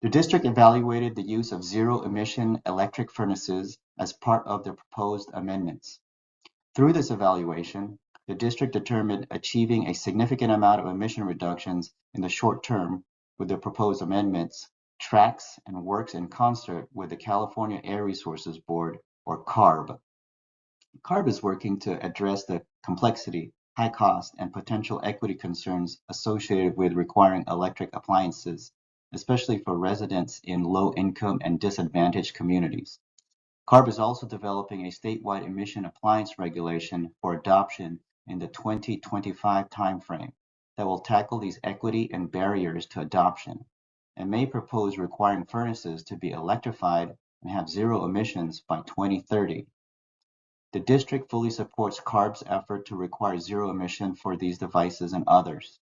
The district evaluated the use of zero-emission electric furnaces as part of the proposed amendments. Through this evaluation, the district determined achieving a significant amount of emission reductions in the short term with the proposed amendments tracks and works in concert with the California Air Resources Board, or CARB. CARB is working to address the complexity, high cost, and potential equity concerns associated with requiring electric appliances, especially for residents in low-income and disadvantaged communities. CARB is also developing a statewide emission appliance regulation for adoption in the 2025 timeframe that will tackle these equity and barriers to adoption, and may propose requiring furnaces to be electrified and have zero emissions by 2030. The district fully supports CARB's effort to require zero emission for these devices and others.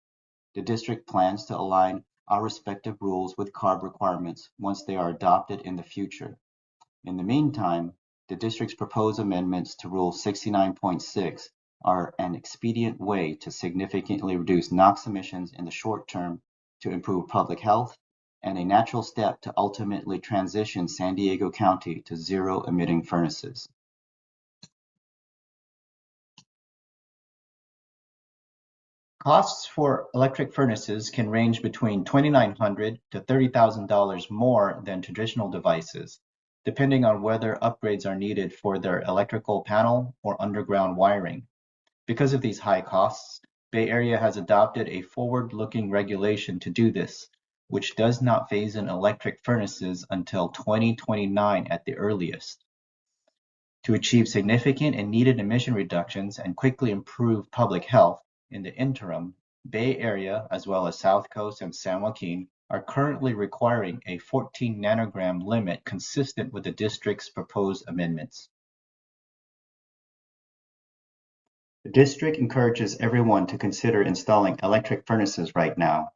The district plans to align our respective rules with CARB requirements once they are adopted in the future. In the meantime, the district's proposed amendments to Rule 69.6 are an expedient way to significantly reduce NOx emissions in the short term to improve public health, and a natural step to ultimately transition San Diego County to zero-emitting furnaces. Costs for electric furnaces can range between $2,900 to $30,000 more than traditional devices, depending on whether upgrades are needed for their electrical panel or underground wiring. Because of these high costs, Bay Area has adopted a forward-looking regulation to do this, which does not phase in electric furnaces until 2029 at the earliest. To achieve significant and needed emission reductions and quickly improve public health in the interim, Bay Area, as well as South Coast and San Joaquin, are currently requiring a 14 nanogram limit consistent with the district's proposed amendments. The district encourages everyone to consider installing electric furnaces right now.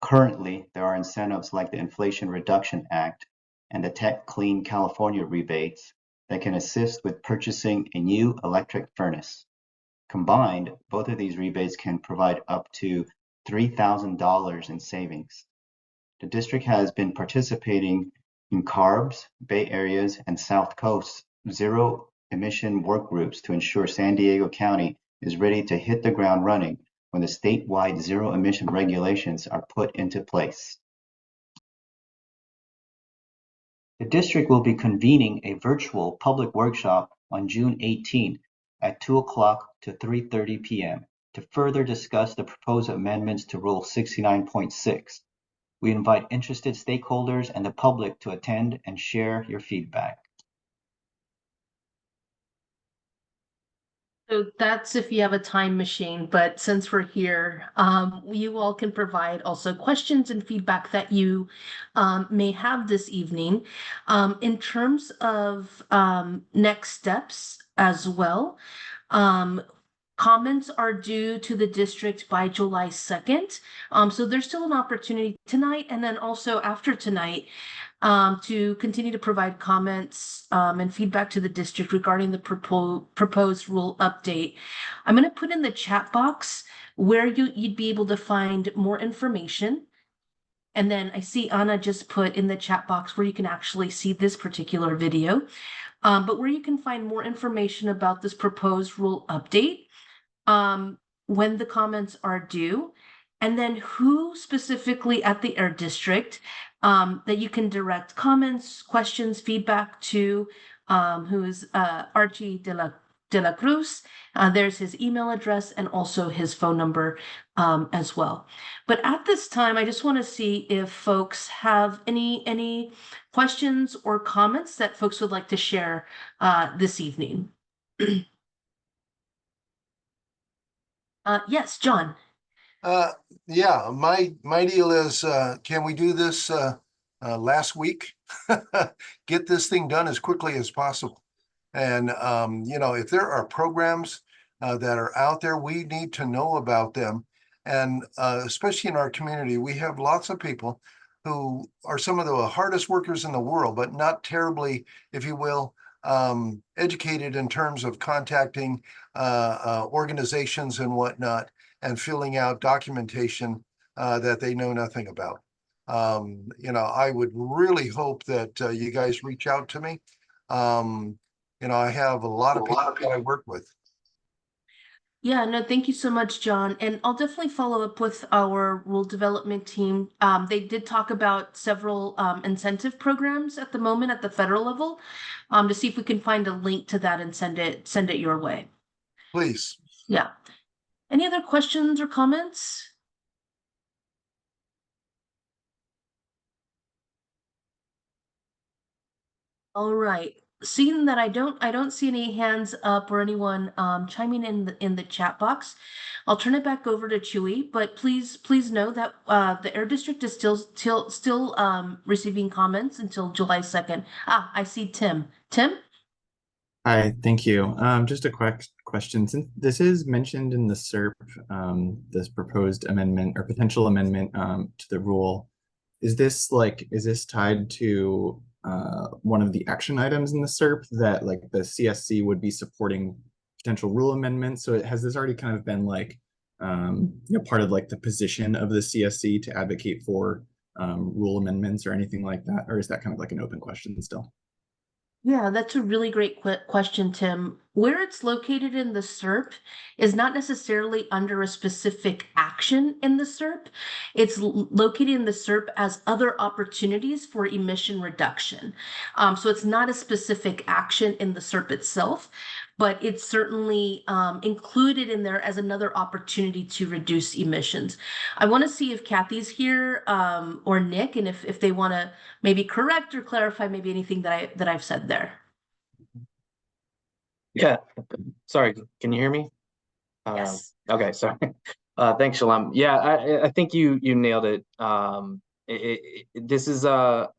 Currently, there are incentives like the Inflation Reduction Act and the Tech Clean California rebates that can assist with purchasing a new electric furnace. Combined, both of these rebates can provide up to $3,000 in savings. The district has been participating in CARB's, Bay Area's, and South Coast's zero-emission work groups to ensure San Diego County is ready to hit the ground running when the statewide zero-emission regulations are put into place. The district will be convening a virtual public workshop on June 18 at 2 o'clock to 3:30 p.m. to further discuss the proposed amendments to Rule 69.6. We invite interested stakeholders and the public to attend and share your feedback. So that's if you have a time machine, but since we're here, you all can provide also questions and feedback that you may have this evening. In terms of next steps as well, comments are due to the district by July 2nd. So there's still an opportunity tonight and then also after tonight to continue to provide comments and feedback to the district regarding the proposed rule update. I'm going to put in the chat box where you'd be able to find more information. And then I see Anna just put in the chat box where you can actually see this particular video, but where you can find more information about this proposed rule update, when the comments are due, and then who specifically at the Air District that you can direct comments, questions, feedback to, who is Archie de la de la Cruz. There's his email address and also his phone number as well. But at this time, I just want to see if folks have any questions or comments that folks would like to share this evening. Yes, John. Yeah, my deal is, can we do this last week? Get this thing done as quickly as possible. And, you know, if there are programs that are out there, we need to know about them. And especially in our community, we have lots of people who are some of the hardest workers in the world, but not terribly, if you will, educated in terms of contacting organizations and whatnot, and filling out documentation that they know nothing about. You know, I would really hope that you guys reach out to me. You know, I have a lot of people that I work with. Yeah, no, thank you so much, John. And I'll definitely follow up with our rule development team. They did talk about several incentive programs at the moment at the federal level, to see if we can find a link to that and send it your way. Please. Yeah. Any other questions or comments? All right. Seeing that I don't see any hands up or anyone chiming in the chat box, I'll turn it back over to Chewy. But please know that the Air District is still receiving comments until July 2nd. Ah, I see Tim. Tim? Hi, thank you. Just a quick question. Since this is mentioned in the SERP, this proposed amendment or potential amendment to the rule, is this tied to one of the action items in the SERP that like the CSC would be supporting potential rule amendments? So has this already kind of been like you know, part of like the position of the CSC to advocate for rule amendments or anything like that, or is that kind of like an open question still? Yeah, that's a really great question, Tim. Where it's located in the SERP is not necessarily under a specific action in the SERP. It's located in the SERP as other opportunities for emission reduction. So it's not a specific action in the SERP itself, but it's certainly included in there as another opportunity to reduce emissions. I want to see if Kathy's here or Nick, and if they want to maybe correct or clarify maybe anything that I've said there. Yeah, sorry, can you hear me? Yes. Okay, sorry. Thanks, Shalom. Yeah, I think you nailed it. This is a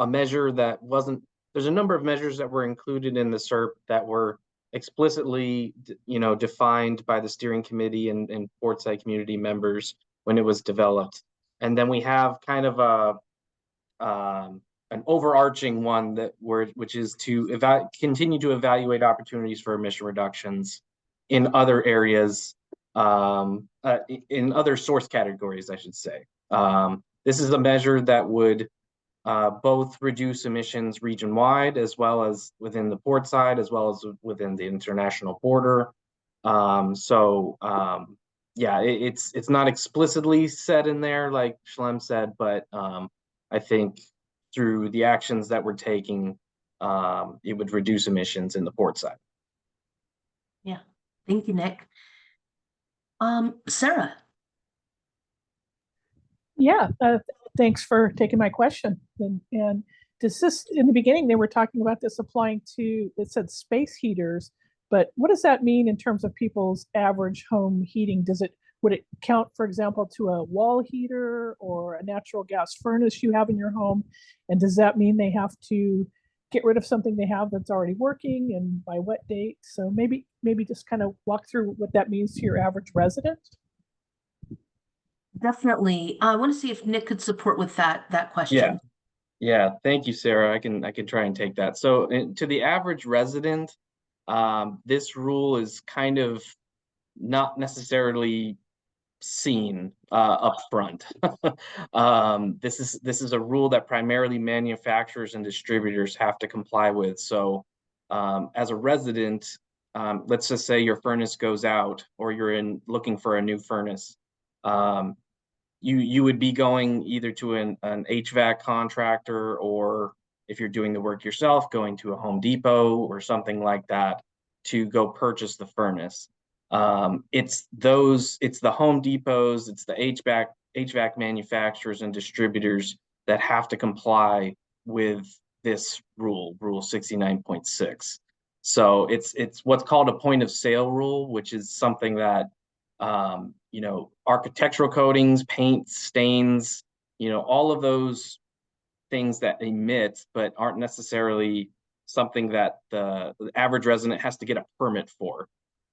measure that wasn't. There's a number of measures that were included in the SERP that were explicitly, you know, defined by the steering committee and Portside community members when it was developed, and then we have kind of an overarching one which is to continue to evaluate opportunities for emission reductions in other areas, in other source categories, I should say. This is a measure that would both reduce emissions region-wide as well as within the port side, as well as within the international border. Yeah, it's not explicitly said in there like Shalem said, but I think through the actions that we're taking, it would reduce emissions in the port side. Yeah, thank you, Nick. Sarah. Yeah, thanks for taking my question. And does this, in the beginning, they were talking about this applying to, it said space heaters, but what does that mean in terms of people's average home heating? Would it count, for example, to a wall heater or a natural gas furnace you have in your home? And does that mean they have to get rid of something they have that's already working, and by what date? So maybe just kind of walk through what that means to your average resident. Definitely. I want to see if Nick could support with that question. Yeah. Thank you, Sarah. I can try and take that. So to the average resident, this rule is kind of not necessarily seen up front. This is a rule that primarily manufacturers and distributors have to comply with. So as a resident, let's just say your furnace goes out or you're looking for a new furnace. You would be going either to an HVAC contractor, or if you're doing the work yourself, going to a Home Depot or something like that to go purchase the furnace. It's the Home Depots, it's the HVAC manufacturers and distributors that have to comply with this rule 69.6. So it's what's called a point of sale rule, which is something that you know, architectural coatings, paints, stains, you know, all of those things that emit but aren't necessarily something that the average resident has to get a permit for.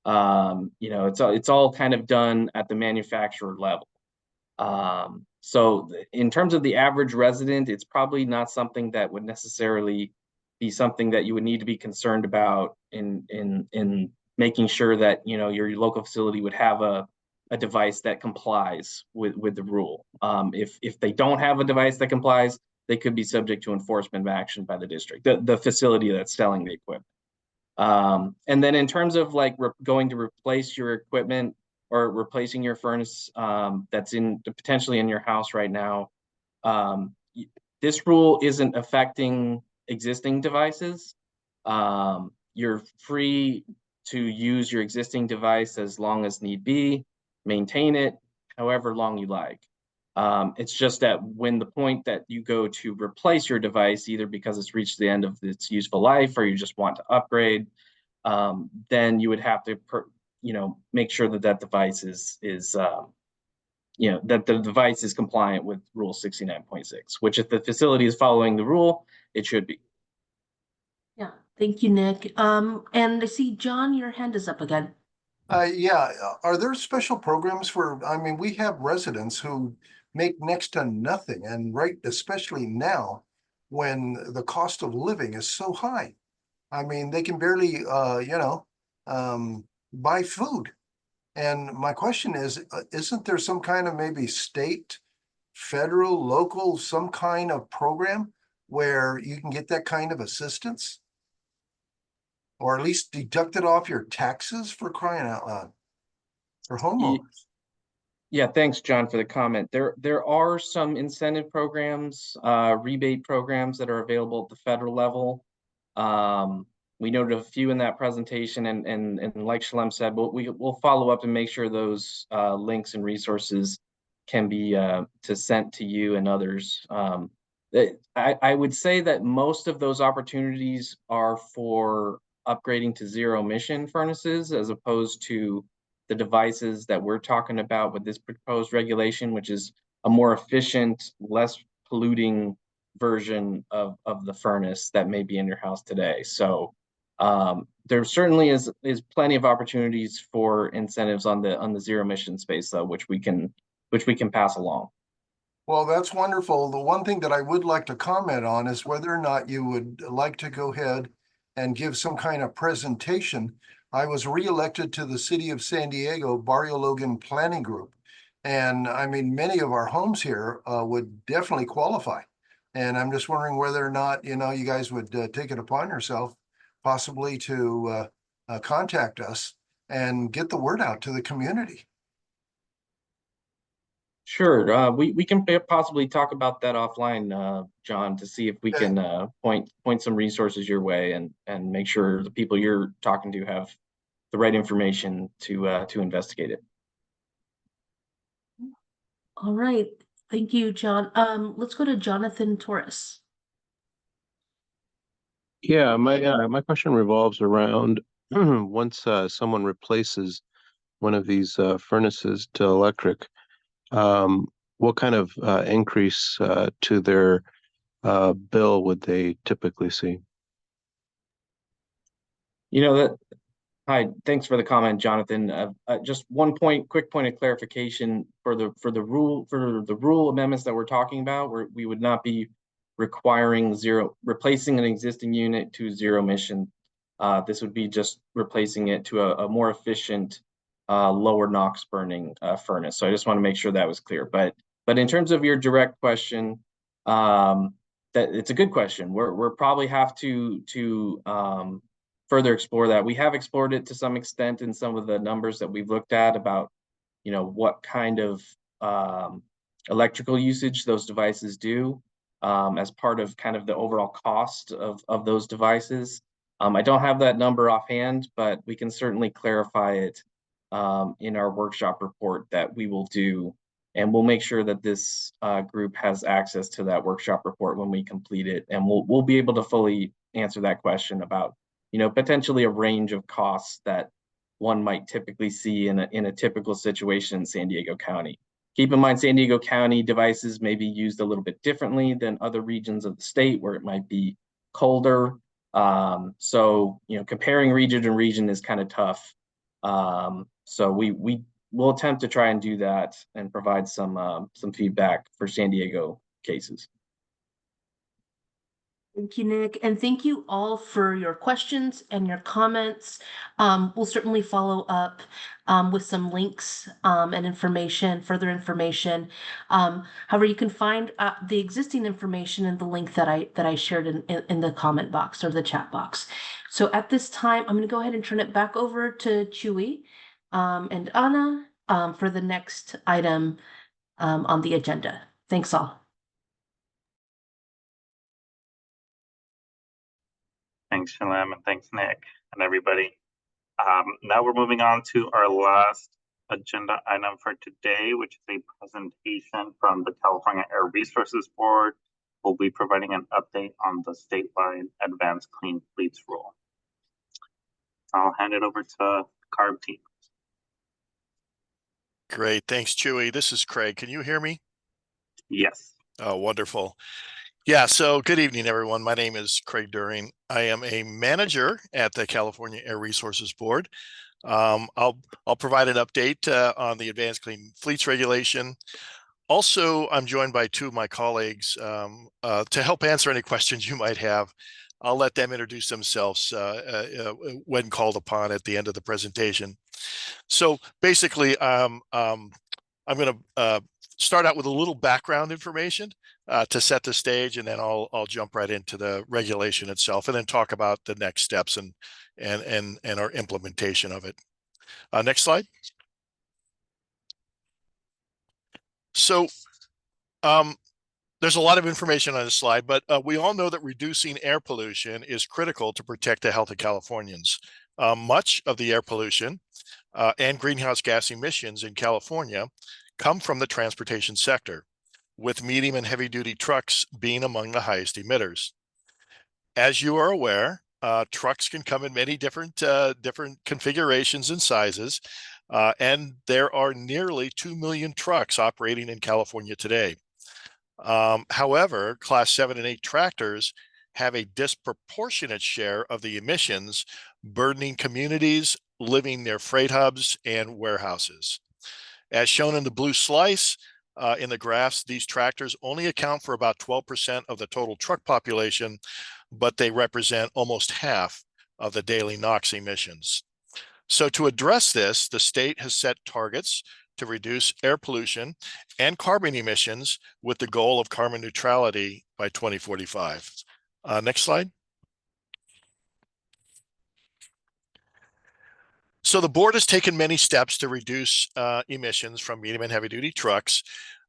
You know, it's all kind of done at the manufacturer level. So in terms of the average resident, it's probably not something that would necessarily be something that you would need to be concerned about in making sure that, you know, your local facility would have a device that complies with the rule. If they don't have a device that complies, they could be subject to enforcement action by the district, the facility that's selling the equipment. And then in terms of like going to replace your equipment or replacing your furnace that's potentially in your house right now, this rule isn't affecting existing devices. You're free to use your existing device as long as need be, maintain it however long you like. It's just that when the point that you go to replace your device, either because it's reached the end of its useful life or you just want to upgrade, then you would have to, you know, make sure that that device is you know, that the device is compliant with Rule 69.6, which if the facility is following the rule, it should be. Yeah, thank you, Nick. And I see, John, your hand is up again. Yeah, are there special programs for, I mean, we have residents who make next to nothing, and right, especially now when the cost of living is so high. I mean, they can barely, you know, buy food. And my question is, isn't there some kind of maybe state, federal, local, some kind of program where you can get that kind of assistance? Or at least deduct it off your taxes, for crying out loud, for homeowners. Yeah, thanks, John, for the comment. There are some incentive programs, rebate programs that are available at the federal level. We noted a few in that presentation, and like Shalem said, we'll follow up and make sure those links and resources can be sent to you and others. I would say that most of those opportunities are for upgrading to zero emission furnaces as opposed to the devices that we're talking about with this proposed regulation, which is a more efficient, less polluting version of the furnace that may be in your house today. So there certainly is plenty of opportunities for incentives on the zero emission space, though, which we can pass along. Well, that's wonderful. The one thing that I would like to comment on is whether or not you would like to go ahead and give some kind of presentation. I was reelected to the City of San Diego Barrio Logan Planning Group. And I mean, many of our homes here would definitely qualify. And I'm just wondering whether or not, you know, you guys would take it upon yourself possibly to contact us and get the word out to the community. Sure, we can possibly talk about that offline, John, to see if we can point some resources your way and make sure the people you're talking to have the right information to investigate it. All right, thank you, John. Let's go to Jonathan Torres. Yeah, my question revolves around once someone replaces one of these furnaces to electric, what kind of increase to their bill would they typically see? You know, hi, thanks for the comment, Jonathan. Just one quick point of clarification for the rule amendments that we're talking about, we would not be requiring replacing an existing unit to zero emission. This would be just replacing it to a more efficient, lower NOx burning furnace. So I just want to make sure that was clear. But in terms of your direct question, that it's a good question. We're probably have to further explore that. We have explored it to some extent in some of the numbers that we've looked at about, you know, what kind of electrical usage those devices do as part of kind of the overall cost of those devices. I don't have that number offhand, but we can certainly clarify it in our workshop report that we will do. And we'll make sure that this group has access to that workshop report when we complete it. And we'll be able to fully answer that question about, potentially a range of costs that one might typically see in a typical situation in San Diego County. Keep in mind, San Diego County devices may be used a little bit differently than other regions of the state where it might be colder. So, comparing region to region is kind of tough. So we will attempt to try and do that and provide some feedback for San Diego cases. Thank you, Nick. And thank you all for your questions and your comments. We'll certainly follow up with some links and information, further information. However, you can find the existing information in the link that I shared in the comment box or the chat box. So at this time, I'm going to go ahead and turn it back over to Chewy and Anna for the next item on the agenda. Thanks all. Thanks, Shalem, and thanks, Nick, and everybody. Now we're moving on to our last agenda item for today, which is a presentation from the California Air Resources Board. We'll be providing an update on the statewide Advanced Clean Fleets rule. I'll hand it over to CARB team. Great, thanks, Chewy. This is Craig. Can you hear me? Yes. Oh, wonderful. Yeah, so good evening, everyone. My name is Craig During. I am a manager at the California Air Resources Board. I'll provide an update on the Advanced Clean Fleets regulation. Also, I'm joined by two of my colleagues to help answer any questions you might have. I'll let them introduce themselves when called upon at the end of the presentation. So basically, I'm going to start out with a little background information to set the stage, and then I'll jump right into the regulation itself, and then talk about the next steps and our implementation of it. Next slide. So there's a lot of information on this slide, but we all know that reducing air pollution is critical to protect the health of Californians. Much of the air pollution and greenhouse gas emissions in California come from the transportation sector, with medium and heavy duty trucks being among the highest emitters. As you are aware, trucks can come in many different configurations and sizes, and there are nearly 2 million trucks operating in California today. However, Class 7 and 8 tractors have a disproportionate share of the emissions, burdening communities living near freight hubs and warehouses. As shown in the blue slice in the graphs, these tractors only account for about 12% of the total truck population, but they represent almost half of the daily NOx emissions. So to address this, the state has set targets to reduce air pollution and carbon emissions with the goal of carbon neutrality by 2045. Next slide. So the board has taken many steps to reduce emissions from medium and heavy duty trucks.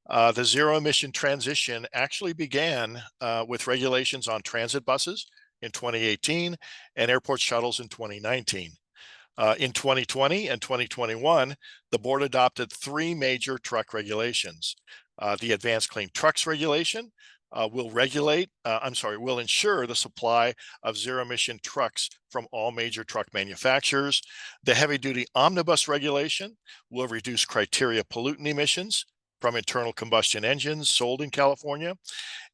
The zero emission transition actually began with regulations on transit buses in 2018 and airport shuttles in 2019. In 2020 and 2021, the board adopted 3 major truck regulations. The Advanced Clean Trucks regulation will ensure the supply of zero-emission trucks from all major truck manufacturers. The heavy-duty omnibus regulation will reduce criteria pollutant emissions from internal combustion engines sold in California.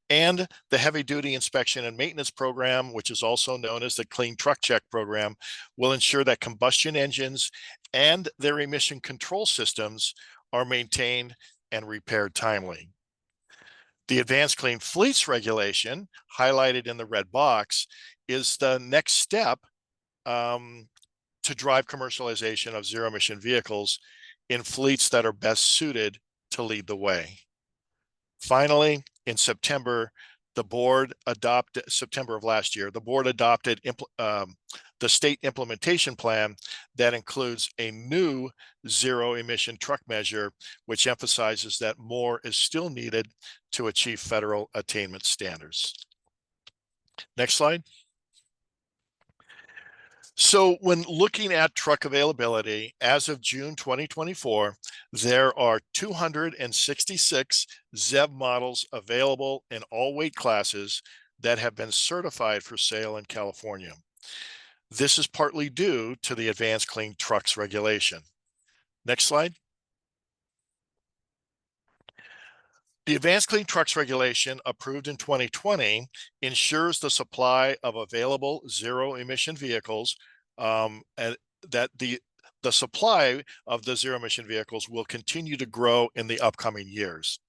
And the heavy-duty inspection and maintenance program, which is also known as the Clean Truck Check program, will ensure that combustion engines and their emission control systems are maintained and repaired timely. The Advanced Clean Fleets regulation, highlighted in the red box, is the next step to drive commercialization of zero-emission vehicles in fleets that are best suited to lead the way. Finally, in September of last year, the board adopted the state implementation plan that includes a new zero emission truck measure, which emphasizes that more is still needed to achieve federal attainment standards. Next slide. So when looking at truck availability, as of June 2024, there are 266 ZEV models available in all weight classes that have been certified for sale in California. This is partly due to the Advanced Clean Trucks regulation. Next slide. The Advanced Clean Trucks regulation, approved in 2020, ensures the supply of available zero-emission vehicles, and that the supply of the zero-emission vehicles will continue to grow in the upcoming years.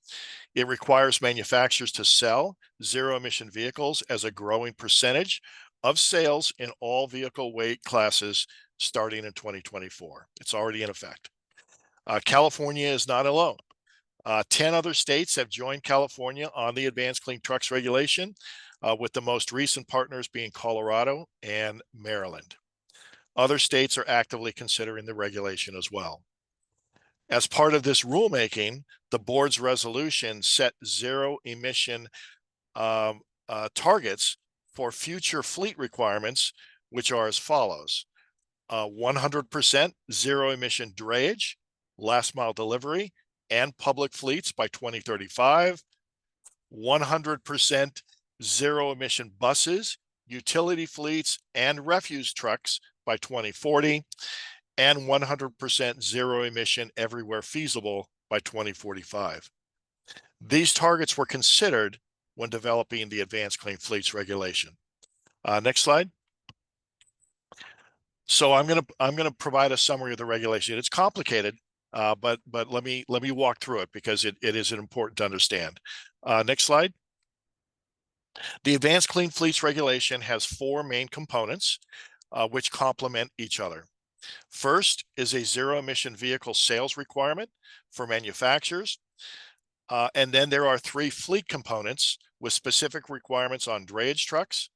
It requires manufacturers to sell zero-emission vehicles as a growing percentage of sales in all vehicle weight classes starting in 2024. It's already in effect. California is not alone. 10 other states have joined California on the Advanced Clean Trucks regulation, with the most recent partners being Colorado and Maryland. Other states are actively considering the regulation as well. As part of this rulemaking, the board's resolution set zero emission targets for future fleet requirements, which are as follows: 100% zero emission drayage, last mile delivery, and public fleets by 2035, 100% zero emission buses, utility fleets, and refuse trucks by 2040, and 100% zero emission everywhere feasible by 2045. These targets were considered when developing the Advanced Clean Fleets regulation. Next slide. So I'm gonna provide a summary of the regulation. It's complicated, but let me walk through it because it is important to understand. Next slide. The Advanced Clean Fleets regulation has four main components, which complement each other. First is a zero emission vehicle sales requirement for manufacturers. And then there are three fleet components with specific requirements on drayage trucks,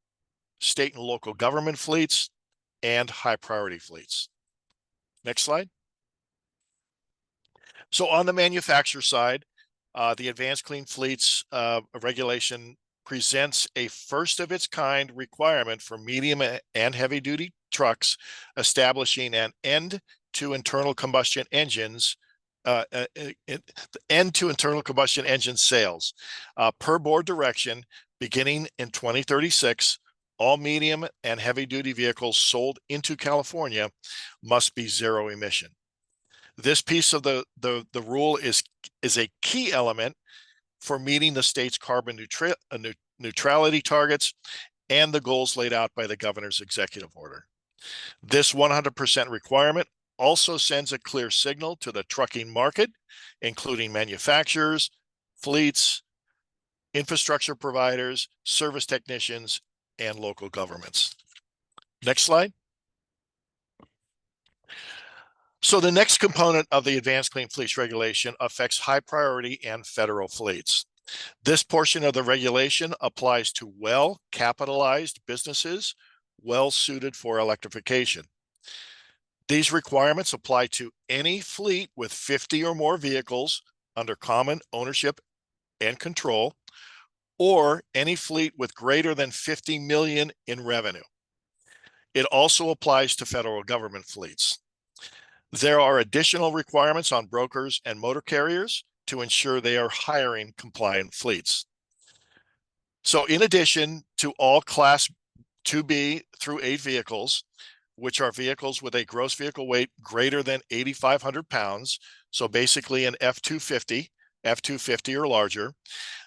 state and local government fleets, and high priority fleets. Next slide. So on the manufacturer side, the Advanced Clean Fleets regulation presents a first of its kind requirement for medium and heavy duty trucks, establishing an end to internal combustion engines, end to internal combustion engine sales. Per board direction, beginning in 2036, all medium and heavy duty vehicles sold into California must be zero emission. This piece of the rule is a key element for meeting the state's carbon neutrality targets and the goals laid out by the governor's executive order. This 100% requirement also sends a clear signal to the trucking market, including manufacturers, fleets, infrastructure providers, service technicians, and local governments. Next slide. So the next component of the Advanced Clean Fleets regulation affects high priority and federal fleets. This portion of the regulation applies to well-capitalized businesses, well-suited for electrification. These requirements apply to any fleet with 50 or more vehicles under common ownership and control, or any fleet with greater than 50 million in revenue. It also applies to federal government fleets. There are additional requirements on brokers and motor carriers to ensure they are hiring compliant fleets. So in addition to all Class 2B through 8 vehicles, which are vehicles with a gross vehicle weight greater than 8,500 pounds, so basically an F-250 or larger,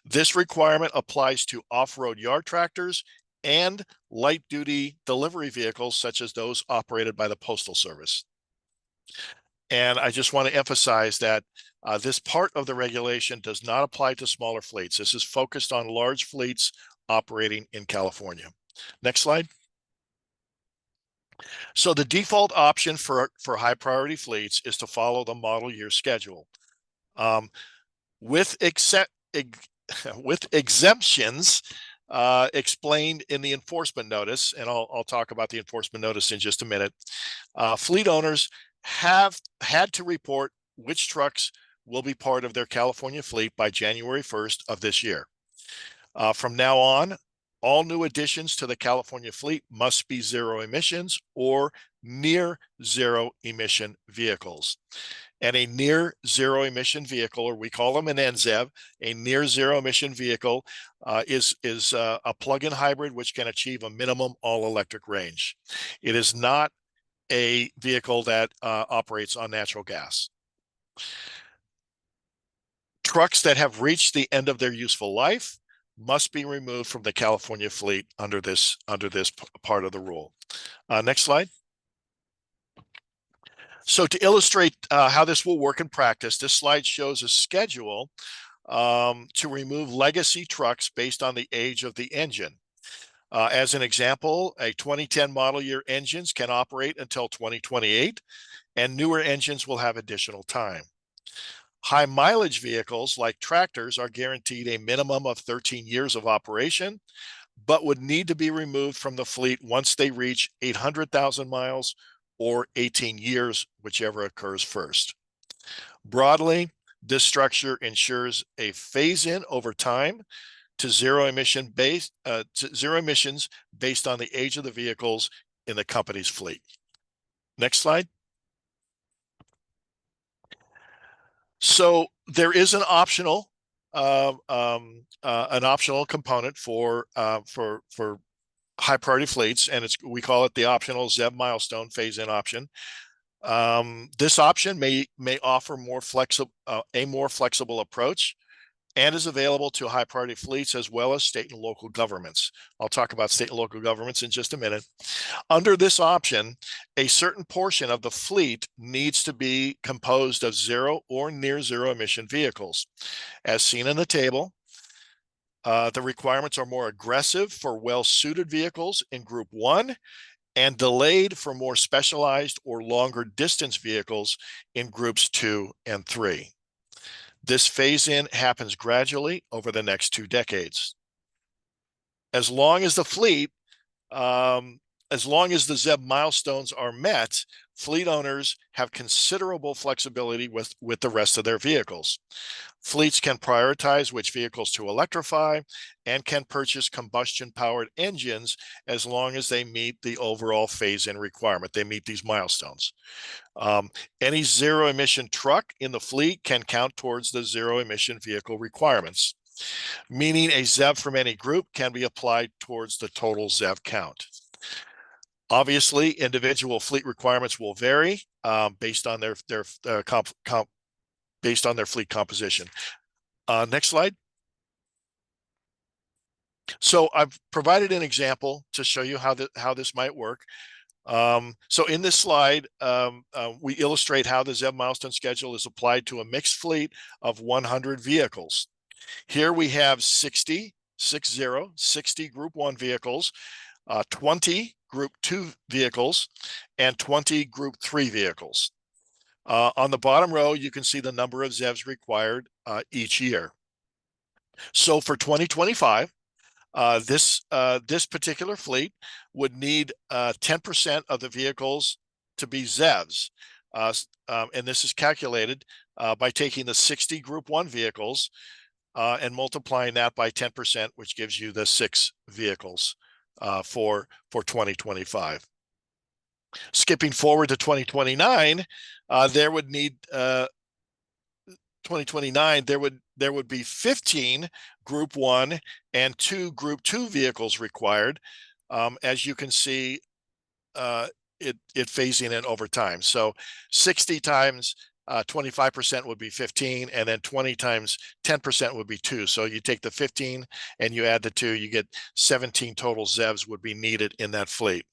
this requirement applies to off-road yard tractors and light-duty delivery vehicles such as those operated by the Postal Service. And I just want to emphasize that this part of the regulation does not apply to smaller fleets. This is focused on large fleets operating in California. Next slide. So the default option for high priority fleets is to follow the model year schedule. With exemptions explained in the enforcement notice, and I'll talk about the enforcement notice in just a minute, fleet owners have had to report which trucks will be part of their California fleet by January 1st of this year. From now on, All new additions to the California fleet must be zero emissions or near zero emission vehicles. And a near zero emission vehicle, or we call them an NZEV, a near zero emission vehicle is a plug-in hybrid which can achieve a minimum all-electric range. It is not a vehicle that operates on natural gas. Trucks that have reached the end of their useful life must be removed from the California fleet under this part of the rule. Next slide. So to illustrate how this will work in practice, this slide shows a schedule to remove legacy trucks based on the age of the engine. As an example, a 2010 model year engines can operate until 2028, and newer engines will have additional time. High mileage vehicles like tractors are guaranteed a minimum of 13 years of operation, but would need to be removed from the fleet once they reach 800,000 miles or 18 years, whichever occurs first. Broadly, this structure ensures a phase-in over time to zero emissions based on the age of the vehicles in the company's fleet. Next slide. So there is an optional component for high priority fleets, and we call it the optional ZEV milestone phase-in option. This option may offer a more flexible approach and is available to high priority fleets as well as state and local governments. I'll talk about state and local governments in just a minute. Under this option, a certain portion of the fleet needs to be composed of zero or near zero emission vehicles. As seen in the table, the requirements are more aggressive for well-suited vehicles in Group 1 and delayed for more specialized or longer distance vehicles in Groups 2 and 3. This phase-in happens gradually over the next 2 decades. As long as the fleet, as long as the ZEV milestones are met, fleet owners have considerable flexibility with the rest of their vehicles. Fleets can prioritize which vehicles to electrify and can purchase combustion-powered engines as long as they meet the overall phase-in requirement. They meet these milestones. Any zero-emission truck in the fleet can count towards the zero-emission vehicle requirements, meaning a ZEV from any group can be applied towards the total ZEV count. Obviously, individual fleet requirements will vary based on their fleet composition. Next slide. So I've provided an example to show you how this might work. So in this slide, we illustrate how the ZEV milestone schedule is applied to a mixed fleet of 100 vehicles. Here we have 60 Group 1 vehicles, 20 Group 2 vehicles, and 20 Group 3 vehicles. On the bottom row, you can see the number of ZEVs required each year. So for 2025, this particular fleet would need 10% of the vehicles to be ZEVs. And this is calculated by taking the 60 Group 1 vehicles and multiplying that by 10%, which gives you the 6 vehicles for 2025. Skipping forward to 2029, there would be 15 Group 1 and 2 Group 2 vehicles required. As you can see, it phasing in over time. So 60 times 25% would be 15, and then 20 times 10% would be 2. So you take the 15 and you add the 2, you get 17 total ZEVs would be needed in that fleet.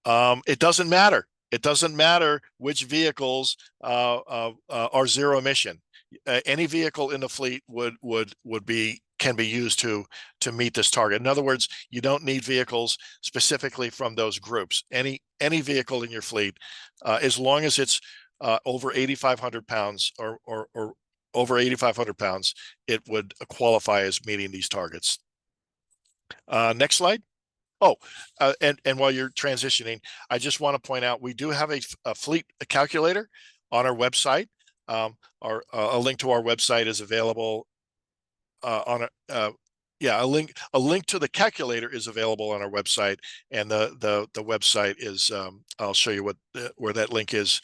It doesn't matter. It doesn't matter which vehicles are zero emission. Any vehicle in the fleet can be used to meet this target. In other words, you don't need vehicles specifically from those groups. Any vehicle in your fleet, as long as it's over 8,500 pounds or over 8,500 pounds, it would qualify as meeting these targets. Next slide. Oh, and while you're transitioning, I just want to point out we do have a fleet calculator on our website. A link to our website is available yeah, a link to the calculator is available on our website, and the website is I'll show you where that link is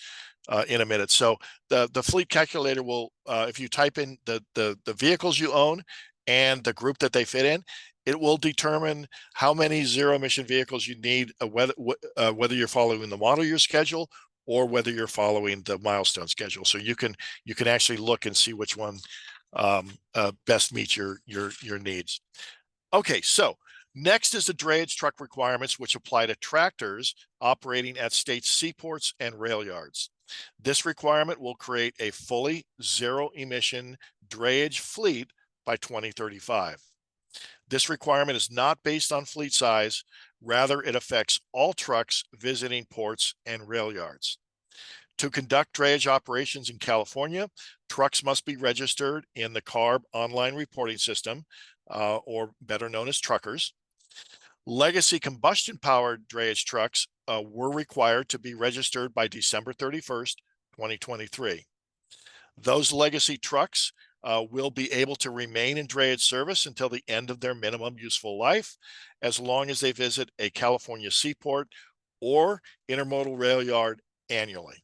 in a minute. So the fleet calculator will, if you type in the vehicles you own and the group that they fit in, it will determine how many zero emission vehicles you need, whether you're following the model year schedule or whether you're following the milestone schedule. So you can actually look and see which one best meets your needs. Okay, so next is the drayage truck requirements, which apply to tractors operating at state seaports and rail yards. This requirement will create a fully zero emission drayage fleet by 2035. This requirement is not based on fleet size. Rather, it affects all trucks visiting ports and rail yards. To conduct drayage operations in California, trucks must be registered in the CARB online reporting system, or better known as truckers. Legacy combustion-powered drayage trucks were required to be registered by December 31st, 2023. Those legacy trucks will be able to remain in drayage service until the end of their minimum useful life, as long as they visit a California seaport or intermodal rail yard annually.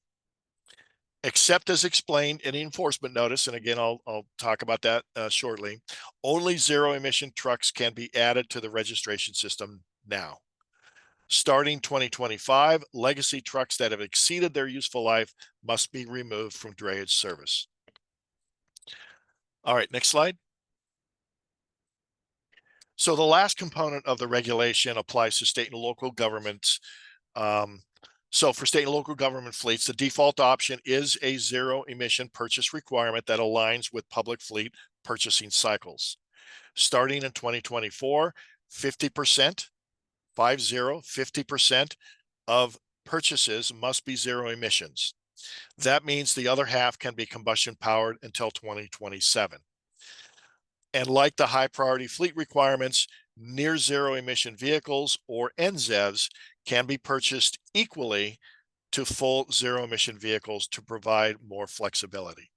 Except as explained in the enforcement notice, and again, I'll talk about that shortly, only zero emission trucks can be added to the registration system now. Starting 2025, legacy trucks that have exceeded their useful life must be removed from drayage service. All right, next slide. So the last component of the regulation applies to state and local governments. So for state and local government fleets, the default option is a zero emission purchase requirement that aligns with public fleet purchasing cycles. Starting in 2024, 50% of purchases must be zero emissions. That means the other half can be combustion powered until 2027. And like the high priority fleet requirements, near zero emission vehicles or NZEVs can be purchased equally to full zero emission vehicles to provide more flexibility.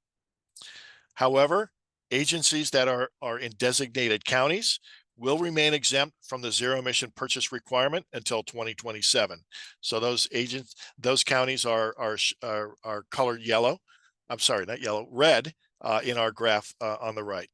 However, agencies that are in designated counties will remain exempt from the zero emission purchase requirement until 2027. So those counties are colored yellow. I'm sorry, not yellow, red in our graph on the right.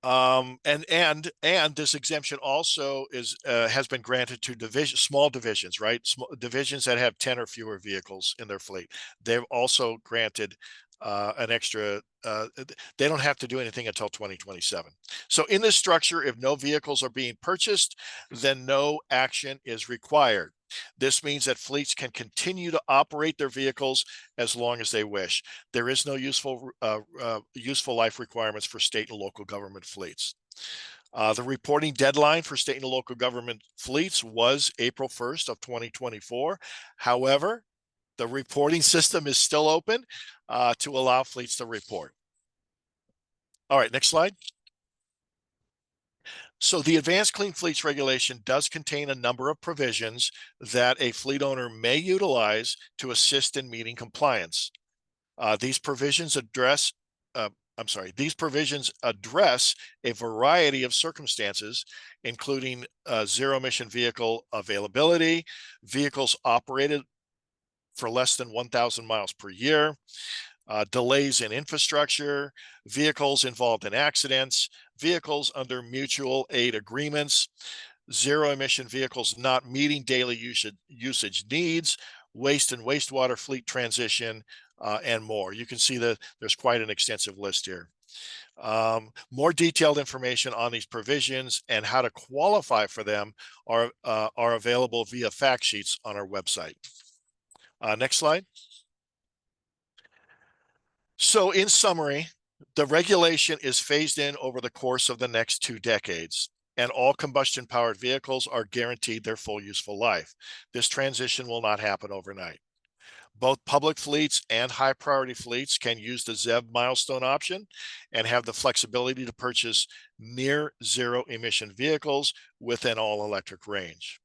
And this exemption also has been granted to small divisions, right? Small divisions that have 10 or fewer vehicles in their fleet. They've also granted an extra, they don't have to do anything until 2027. So in this structure, if no vehicles are being purchased, then no action is required. This means that fleets can continue to operate their vehicles as long as they wish. There is no useful life requirements for state and local government fleets. The reporting deadline for state and local government fleets was April 1st of 2024. However, the reporting system is still open to allow fleets to report. All right, next slide. So the Advanced Clean Fleets Regulation does contain a number of provisions that a fleet owner may utilize to assist in meeting compliance. These provisions address a variety of circumstances, including zero emission vehicle availability, vehicles operated for less than 1,000 miles per year, delays in infrastructure, vehicles involved in accidents, vehicles under mutual aid agreements, zero emission vehicles not meeting daily usage needs, waste and wastewater fleet transition, and more. You can see that there's quite an extensive list here. More detailed information on these provisions and how to qualify for them are available via fact sheets on our website. Next slide. So in summary, the regulation is phased in over the course of the next 2 decades, and all combustion-powered vehicles are guaranteed their full useful life. This transition will not happen overnight. Both public fleets and high-priority fleets can use the ZEV milestone option and have the flexibility to purchase near zero emission vehicles with an all-electric range.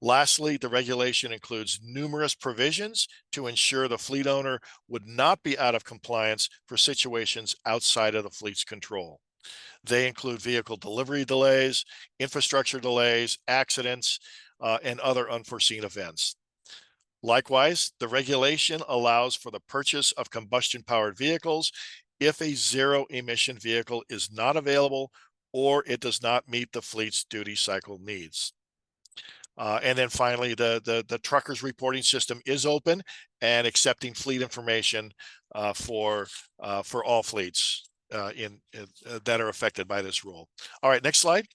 Lastly, the regulation includes numerous provisions to ensure the fleet owner would not be out of compliance for situations outside of the fleet's control. They include vehicle delivery delays, infrastructure delays, accidents, and other unforeseen events. Likewise, the regulation allows for the purchase of combustion-powered vehicles if a zero-emission vehicle is not available or it does not meet the fleet's duty cycle needs. And then finally, the truckers reporting system is open and accepting fleet information for all fleets that are affected by this rule. All right, next slide.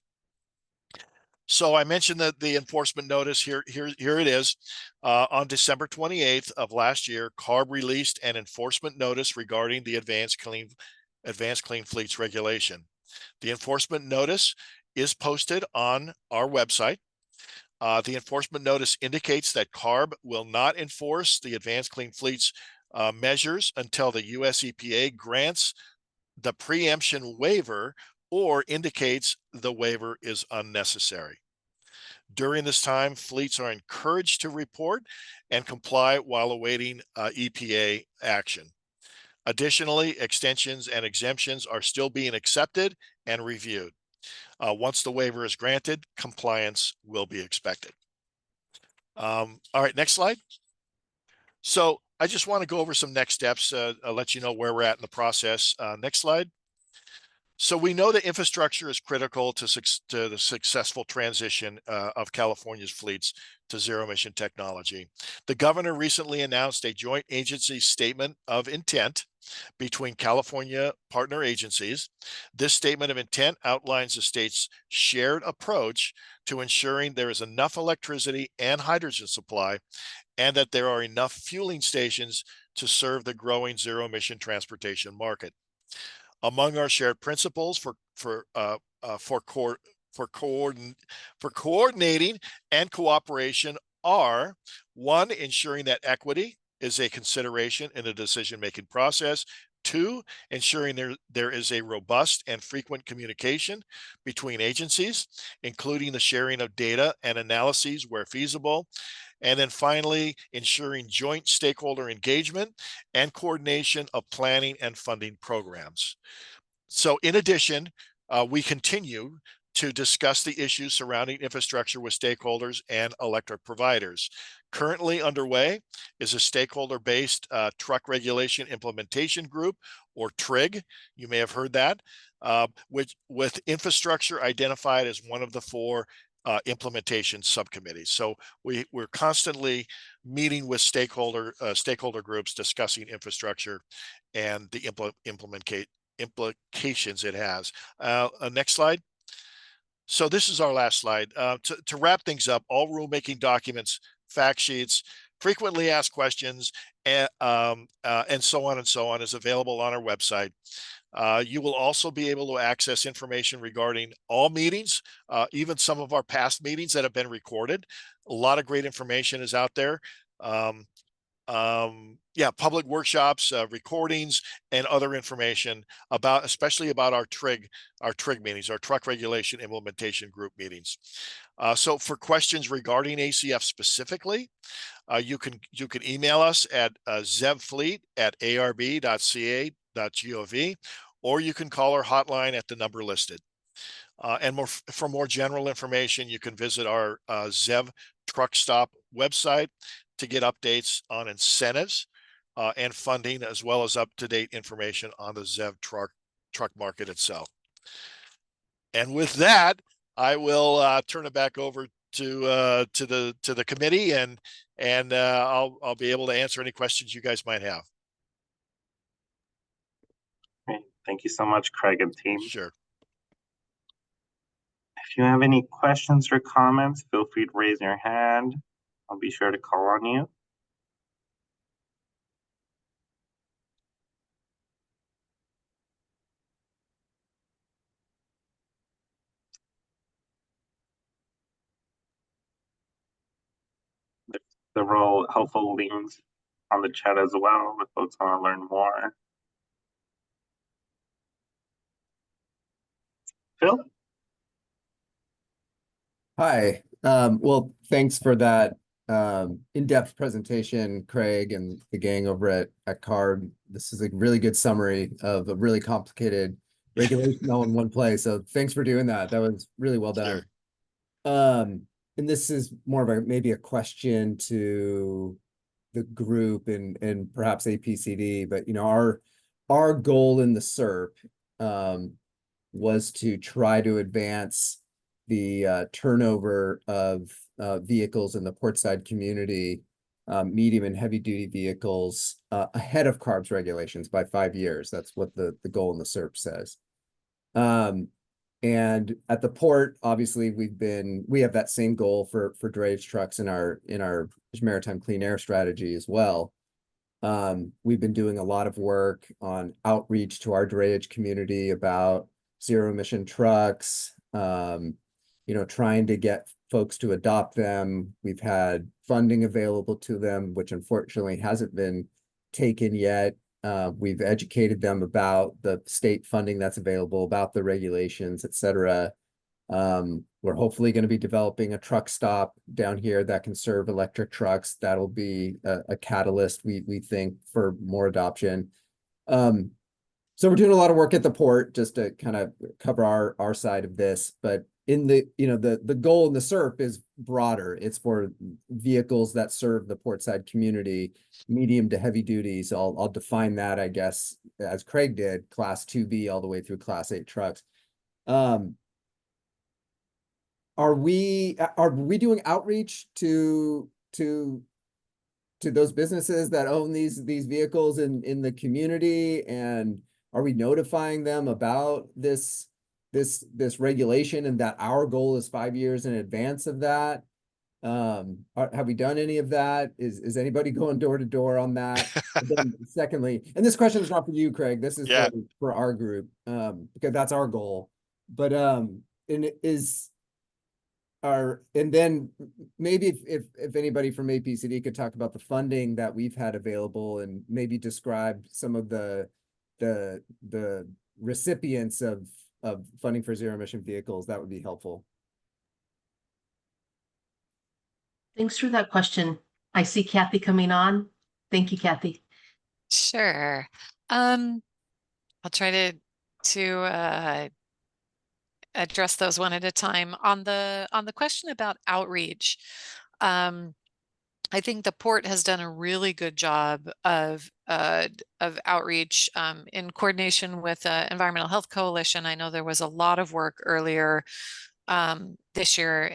So I mentioned that the enforcement notice here it is. On December 28th of last year, CARB released an enforcement notice regarding the Advanced Clean Fleets regulation. The enforcement notice is posted on our website. The enforcement notice indicates that CARB will not enforce the Advanced Clean Fleets measures until the US EPA grants the preemption waiver or indicates the waiver is unnecessary. During this time, fleets are encouraged to report and comply while awaiting EPA action. Additionally, extensions and exemptions are still being accepted and reviewed. Once the waiver is granted, compliance will be expected. All right, next slide. So I just want to go over some next steps, I'll let you know where we're at in the process. Next slide. So we know that infrastructure is critical to the successful transition of California's fleets to zero-emission technology. The governor recently announced a joint agency statement of intent between California partner agencies. This statement of intent outlines the state's shared approach to ensuring there is enough electricity and hydrogen supply and that there are enough fueling stations to serve the growing zero-emission transportation market. Among our shared principles for coordinating and cooperation are: one, ensuring that equity is a consideration in the decision-making process; two, ensuring there is a robust and frequent communication between agencies, including the sharing of data and analyses where feasible; and then finally, ensuring joint stakeholder engagement and coordination of planning and funding programs. So in addition, we continue to discuss the issues surrounding infrastructure with stakeholders and electric providers. Currently underway is a stakeholder-based truck regulation implementation group, or TRIG. You may have heard that, with infrastructure identified as one of the 4 implementation subcommittees. So we're constantly meeting with stakeholder groups discussing infrastructure and the implications it has. Next slide. So this is our last slide. To wrap things up, all rulemaking documents, fact sheets, frequently asked questions, and so on is available on our website. You will also be able to access information regarding all meetings, even some of our past meetings that have been recorded. A lot of great information is out there. Public workshops, recordings, and other information especially about our TRIG meetings, our Truck Regulation Implementation Group meetings. So for questions regarding ACF specifically, you can email us at zevfleet@arb.ca.gov, or you can call our hotline at the number listed. And for more general information, you can visit our ZEV Truck Stop website to get updates on incentives and funding, as well as up-to-date information on the ZEV truck market itself. And with that, I will turn it back over to the committee, and I'll be able to answer any questions you guys might have. Great. Thank you so much, Craig and team. Sure. If you have any questions or comments, feel free to raise your hand. I'll be sure to call on you. There's several helpful links on the chat as well if folks want to learn more. Phil? Hi, Well, thanks for that in-depth presentation, Craig and the gang over at CARB. This is a really good summary of a really complicated regulation all in one place. So thanks for doing that. That was really well done. Sure. And this is more of maybe a question to the group and perhaps APCD, but our goal in the SERP was to try to advance the turnover of vehicles in the Portside community, medium and heavy duty vehicles, ahead of CARB's regulations by 5 years. That's what the goal in the SERP says. And at the port, obviously, we have that same goal for drayage trucks in our maritime clean air strategy as well. We've been doing a lot of work on outreach to our drayage community about zero emission trucks, trying to get folks to adopt them. We've had funding available to them, which unfortunately hasn't been taken yet. We've educated them about the state funding that's available, about the regulations, et cetera. We're hopefully going to be developing a truck stop down here that can serve electric trucks. That'll be a catalyst, we think, for more adoption. So we're doing a lot of work at the port just to kind of cover our side of this. But in the goal in the SERP is broader. It's for vehicles that serve the portside community, medium to heavy duty. So I'll define that, I guess, as Craig did, class 2B all the way through class 8 trucks. Are we doing outreach to those businesses that own these vehicles in the community, and are we notifying them about this regulation and that our goal is 5 years in advance of that? Have we done any of that? Is anybody going door to door on that? And then secondly, and this question is not for you, Craig, this is for our group, because that's our goal. But and then maybe if anybody from APCD could talk about the funding that we've had available and maybe describe some of the recipients of funding for zero emission vehicles, that would be helpful. Thanks for that question. I see Kathy coming on. Thank you, Kathy. Sure. I'll try to address those one at a time. On the question about outreach, I think the port has done a really good job of outreach in coordination with Environmental Health Coalition. I know there was a lot of work earlier this year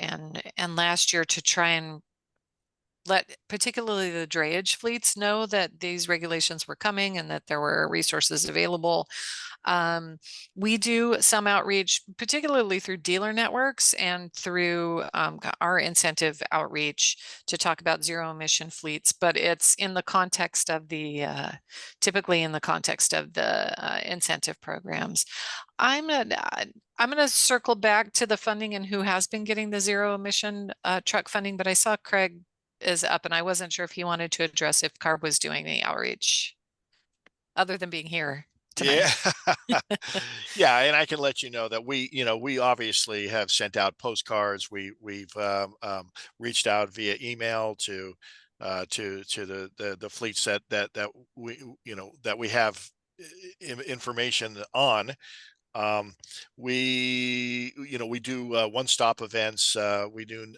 and last year to try and let particularly the drayage fleets know that these regulations were coming and that there were resources available. We do some outreach, particularly through dealer networks and through our incentive outreach to talk about zero emission fleets, but it's in the context of typically in the context of the incentive programs. I'm gonna circle back to the funding and who has been getting the zero emission truck funding, but I saw Craig is up and I wasn't sure if he wanted to address if CARB was doing the outreach other than being here tonight. Yeah, and I can let you know that we obviously have sent out postcards. We've reached out via email to the fleets that we have information on. We do one-stop events. We do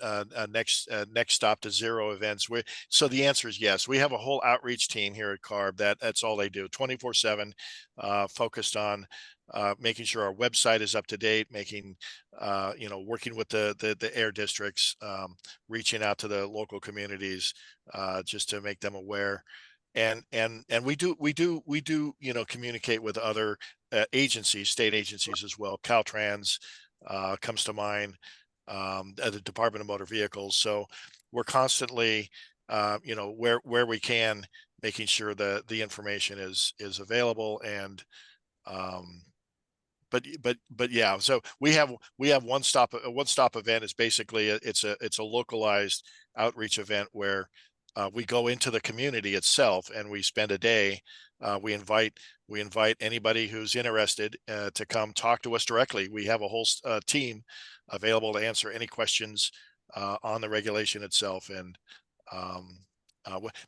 next stop to zero events. So the answer is yes. We have a whole outreach team here at CARB that's all they do, 24/7, focused on making sure our website is up to date, working with the air districts, reaching out to the local communities, just to make them aware. And we do communicate with other agencies, state agencies as well. Caltrans comes to mind, the Department of Motor Vehicles. So we're constantly, where we can, making sure that the information is available. And but yeah, so we have a one-stop event is basically it's a localized outreach event where we go into the community itself and we spend a day. We invite anybody who's interested to come talk to us directly. We have a whole team available to answer any questions on the regulation itself. And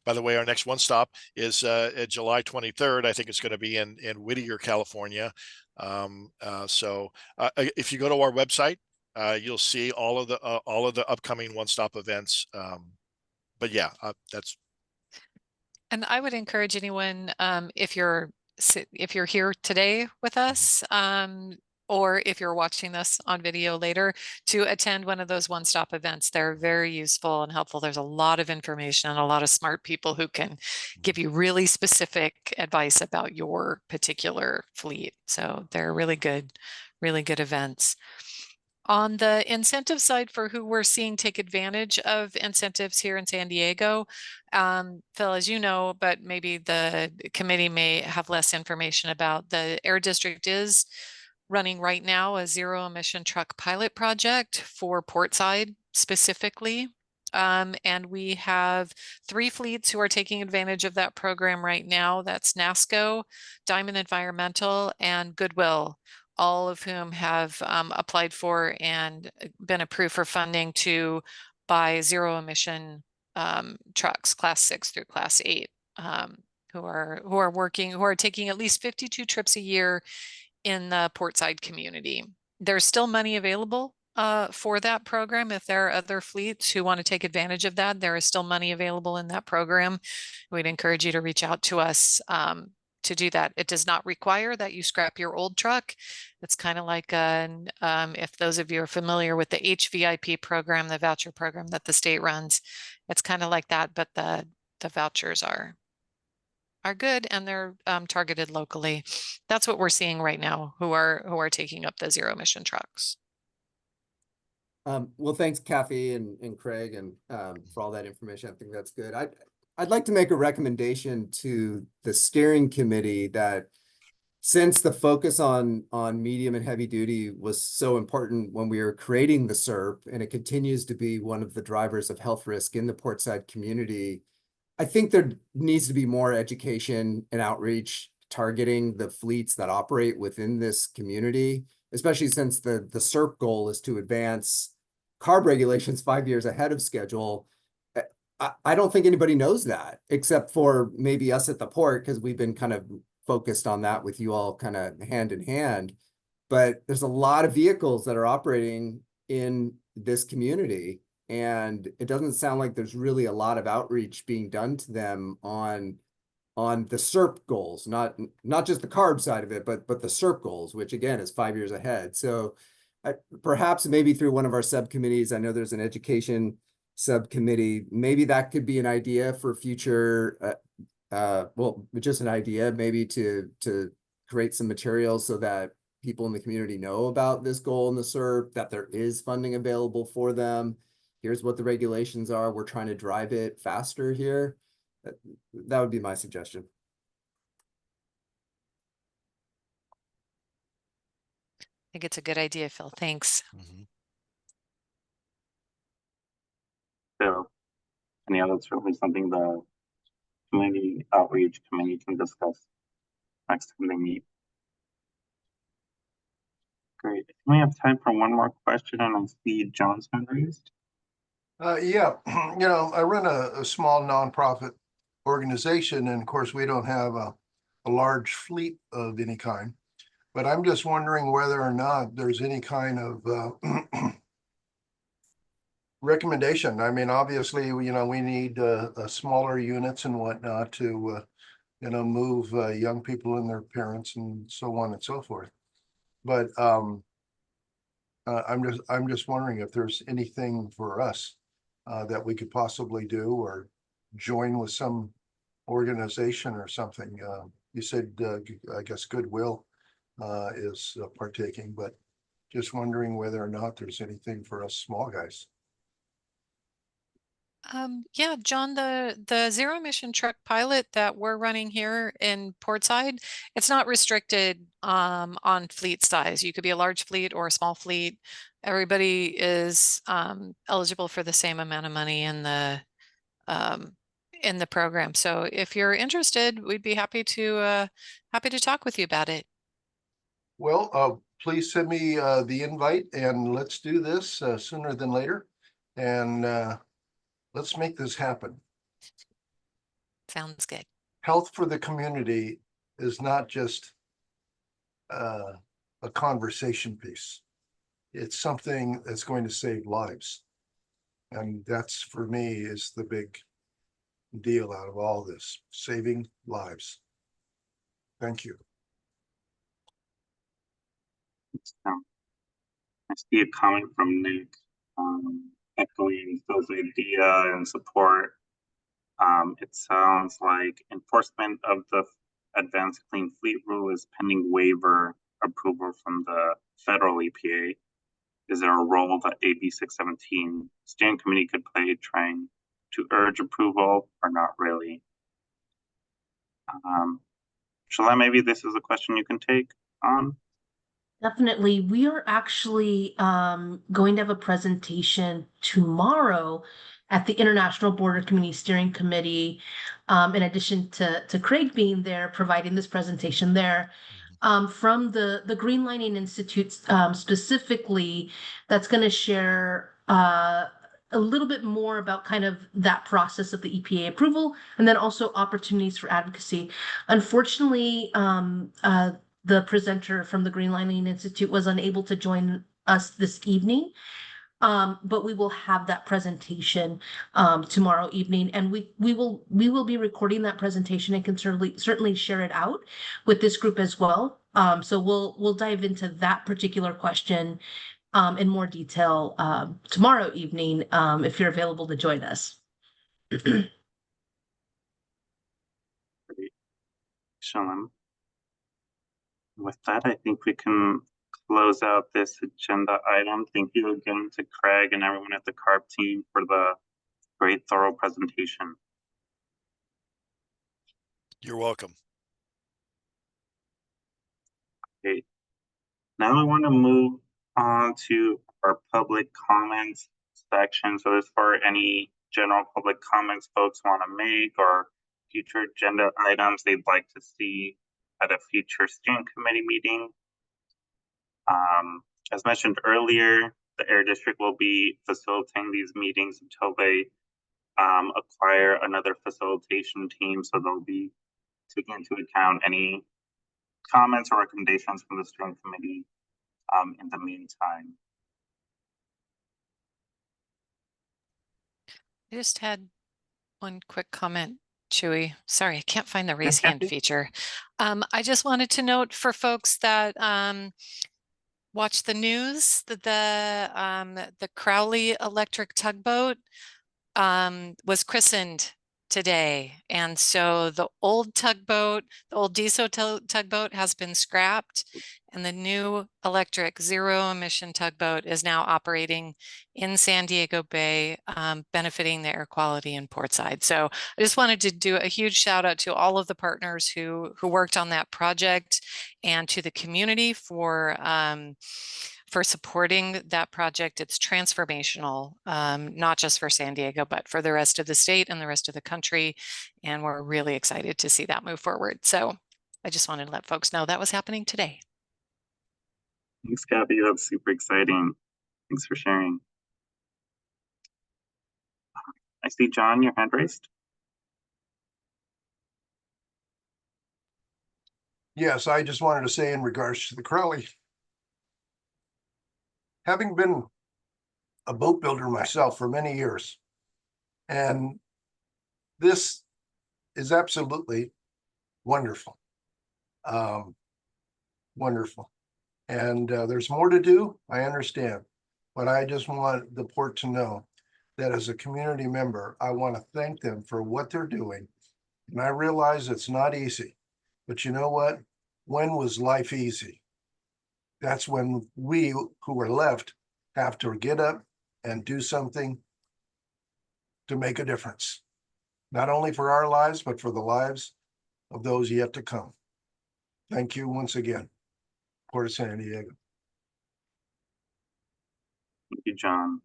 by the way, our next one stop is at July 23rd. I think it's going to be in Whittier, California. So if you go to our website, you'll see all of the upcoming one-stop events. But yeah, that's. And I would encourage anyone, if you're here today with us, or if you're watching this on video later, to attend one of those one-stop events. They're very useful and helpful. There's a lot of information and a lot of smart people who can give you really specific advice about your particular fleet. So they're really good events. On the incentive side, for who we're seeing take advantage of incentives here in San Diego, Phil, as you know, but maybe the committee may have less information about, the Air District is running right now a zero emission truck pilot project for Portside specifically. And we have 3 fleets who are taking advantage of that program right now. That's NASCO, Diamond Environmental, and Goodwill, all of whom have applied for and been approved for funding to buy zero emission trucks, class 6 through class 8, who are taking at least 52 trips a year in the Portside community. There's still money available for that program. If there are other fleets who want to take advantage of that, there is still money available in that program. We'd encourage you to reach out to us to do that. It does not require that you scrap your old truck. It's kind of like if those of you are familiar with the HVIP program, the voucher program that the state runs, it's kind of like that, but the vouchers are good, and they're targeted locally. That's what we're seeing right now, who are taking up the zero emission trucks. Well, thanks, Kathy and Craig, and for all that information. I think that's good. I'd like to make a recommendation to the steering committee that, since the focus on medium and heavy duty was so important when we were creating the SERP, and it continues to be one of the drivers of health risk in the Portside community, I think there needs to be more education and outreach targeting the fleets that operate within this community, especially since the SERP goal is to advance CARB regulations 5 years ahead of schedule. I don't think anybody knows that, except for maybe us at the port, because we've been kind of focused on that with you all kind of hand in hand. But there's a lot of vehicles that are operating in this community, and it doesn't sound like there's really a lot of outreach being done to them on the SERP goals, not just the CARB side of it, but the SERP goals, which again is 5 years ahead. So perhaps maybe through one of our subcommittees, I know there's an education subcommittee, maybe that could be an idea for future, well, just an idea, maybe to create some materials so that people in the community know about this goal in the SERP, that there is funding available for them. Here's what the regulations are. We're trying to drive it faster here. That would be my suggestion. I think it's a good idea, Phil. Thanks. So, any other, certainly something the community outreach committee can discuss next time they meet. Great. We have time for one more question, and I see John's hand raised. Yeah, you know, I run a small nonprofit organization, and of course, we don't have a large fleet of any kind. But I'm just wondering whether or not there's any kind of recommendation. I mean, obviously, you know, we need smaller units and whatnot to, you know, move young people and their parents and so on and so forth. But I'm just wondering if there's anything for us that we could possibly do, or join with some organization or something. You said, I guess Goodwill is partaking, but just wondering whether or not there's anything for us small guys. Yeah, John, the zero emission truck pilot that we're running here in Portside, it's not restricted on fleet size. You could be a large fleet or a small fleet. Everybody is eligible for the same amount of money in the program. So if you're interested, we'd be happy to talk with you about it. Well, please send me the invite, and let's do this sooner than later. And let's make this happen. Sounds good. Health for the community is not just a conversation piece. It's something that's going to save lives. And that's, for me, is the big deal out of all this, saving lives. Thank you. I see a comment from Nick echoing Phil's idea and support. It sounds like enforcement of the Advanced Clean Fleet Rule is pending waiver approval from the federal EPA. Is there a role that AB 617 steering committee could play trying to urge approval or not really? Shalem, maybe this is a question you can take on. Definitely. We are actually going to have a presentation tomorrow at the International Border Community Steering Committee, in addition to Craig being there, providing this presentation there, from the Greenlining Institute specifically, that's going to share a little bit more about kind of that process of the EPA approval, and then also opportunities for advocacy. Unfortunately, the presenter from the Greenlining Institute was unable to join us this evening, but we will have that presentation tomorrow evening, and we will be recording that presentation and can certainly share it out with this group as well. So we'll dive into that particular question in more detail tomorrow evening if you're available to join us. Shalom. With that, I think we can close out this agenda item. Thank you again to Craig and everyone at the CARB team for the great, thorough presentation. You're welcome. Okay. Now I want to move on to our public comments section. So as for any general public comments folks want to make or future agenda items they'd like to see at a future steering committee meeting. As mentioned earlier, the Air District will be facilitating these meetings until they acquire another facilitation team. So they'll be taking into account any comments or recommendations from the steering committee in the meantime. I just had one quick comment, Chewy. Sorry, I can't find the raise hand feature. I just wanted to note for folks that watch the news that the Crowley electric tugboat was christened today, and so the old tugboat, the old diesel tugboat, has been scrapped, and the new electric zero emission tugboat is now operating in San Diego Bay, benefiting the air quality in Portside. So I just wanted to do a huge shout out to all of the partners who worked on that project, and to the community for supporting that project. It's transformational, not just for San Diego, but for the rest of the state and the rest of the country. And we're really excited to see that move forward. So I just wanted to let folks know that was happening today. Thanks, Kathy. That's super exciting. Thanks for sharing. I see John, your hand raised. Yes, I just wanted to say in regards to the Crowley, having been a boat builder myself for many years, and this is absolutely wonderful. Wonderful. And there's more to do, I understand, but I just want the port to know that as a community member, I want to thank them for what they're doing. And I realize it's not easy, but you know what? When was life easy? That's when we who are left have to get up and do something to make a difference, not only for our lives, but for the lives of those yet to come. Thank you once again, Port of San Diego. Thank you, John.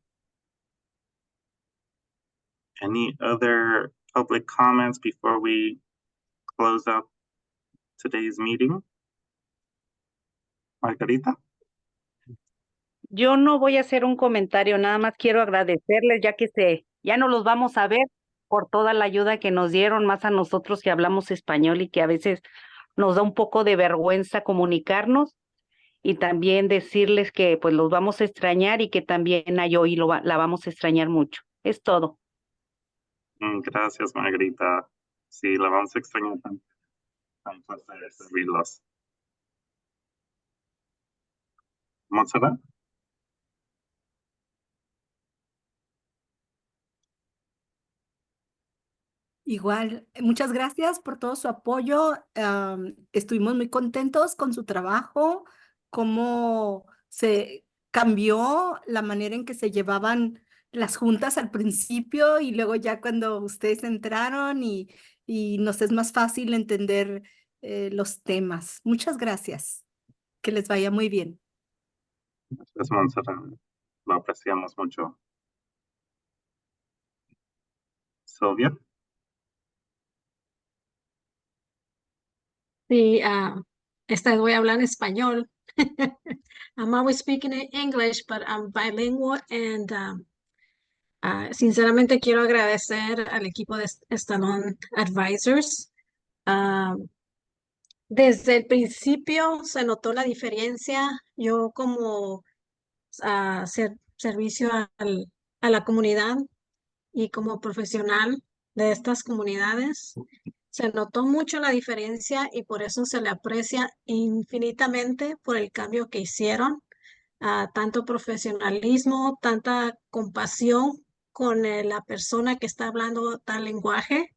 Any other public comments before we close out today's meeting? Margarita? yo no voy a hacer un comentario, nada más quiero agradecerles ya que ya no los vamos a ver por toda la ayuda que nos dieron, más a nosotros que hablamos español y que a veces nos da un poco de vergüenza comunicarnos, y también decirles que pues los vamos a extrañar y que también a Joy la vamos a extrañar mucho. Es todo. Gracias, Margarita. Sí, la vamos a extrañar también. Un placer servirlos. Montserrat. Igual, muchas gracias por todo su apoyo. Estuvimos muy contentos con su trabajo, cómo se cambió la manera en que se llevaban las juntas al principio y luego ya cuando ustedes entraron y nos es más fácil entender los temas. Muchas gracias. Que les vaya muy bien. Gracias, Montserrat. Lo apreciamos mucho. Silvia. Sí, esta vez voy a hablar en español. I'm always speaking in English, but I'm bilingual and sinceramente quiero agradecer al equipo de Estalón Advisors. Desde el principio se notó la diferencia. Yo como servicio a la comunidad y como profesional de estas comunidades, se notó mucho la diferencia y por eso se le aprecia infinitamente por el cambio que hicieron, tanto profesionalismo, tanta compasión con la persona que está hablando tal lenguaje,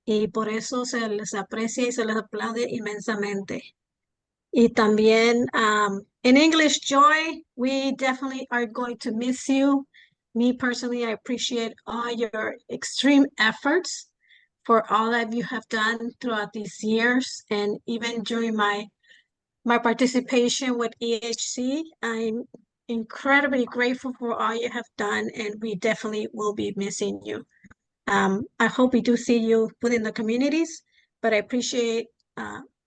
y por eso se les aprecia y se les aplaude inmensamente. Y también in English, Joy, we definitely are going to miss you. Me personally, I appreciate all your extreme efforts for all that you have done throughout these years, and even during my participation with EHC. I'm incredibly grateful for all you have done, and we definitely will be missing you. I hope we do see you within the communities, but I appreciate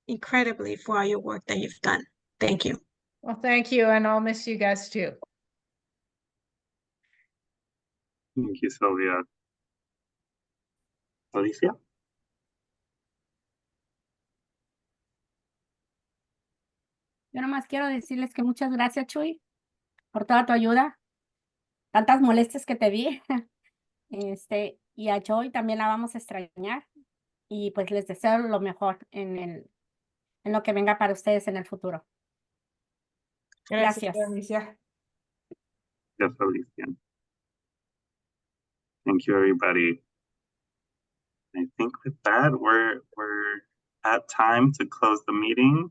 incredibly for all your work that you've done. Thank you. Well, thank you, and I'll miss you guys too. Thank you, Sylvia. Alicia. Yo nomás quiero decirles que muchas gracias, Chuy, por toda tu ayuda, tantas molestias que te vi. Y a Joy también la vamos a extrañar. Y pues les deseo lo mejor en lo que venga para ustedes en el futuro. Gracias. Alicia. Yes, Alicia. Thank you, everybody. I think with that, we're at time to close the meeting.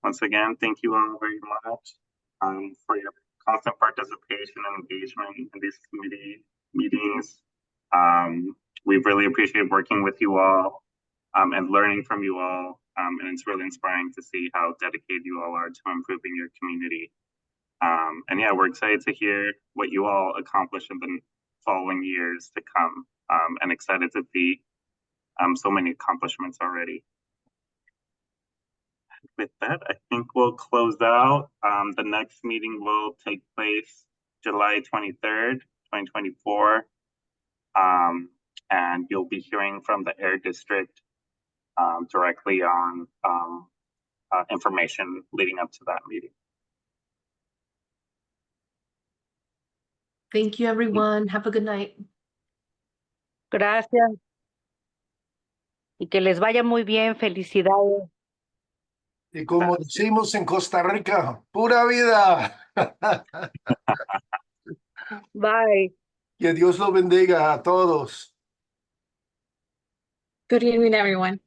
Once again, thank you all very much for your constant participation and engagement in these committee meetings. We really appreciate working with you all and learning from you all. And it's really inspiring to see how dedicated you all are to improving your community. And yeah, we're excited to hear what you all accomplish in the following years to come, and excited to see so many accomplishments already. With that, I think we'll close out. The next meeting will take place July 23rd, 2024. And you'll be hearing from the Air District directly on information leading up to that meeting. Thank you, everyone. Have a good night. Gracias. Y que les vaya muy bien. Felicidades. Y como decimos en Costa Rica, pura vida. Bye. Que Dios lo bendiga a todos. Good evening, everyone.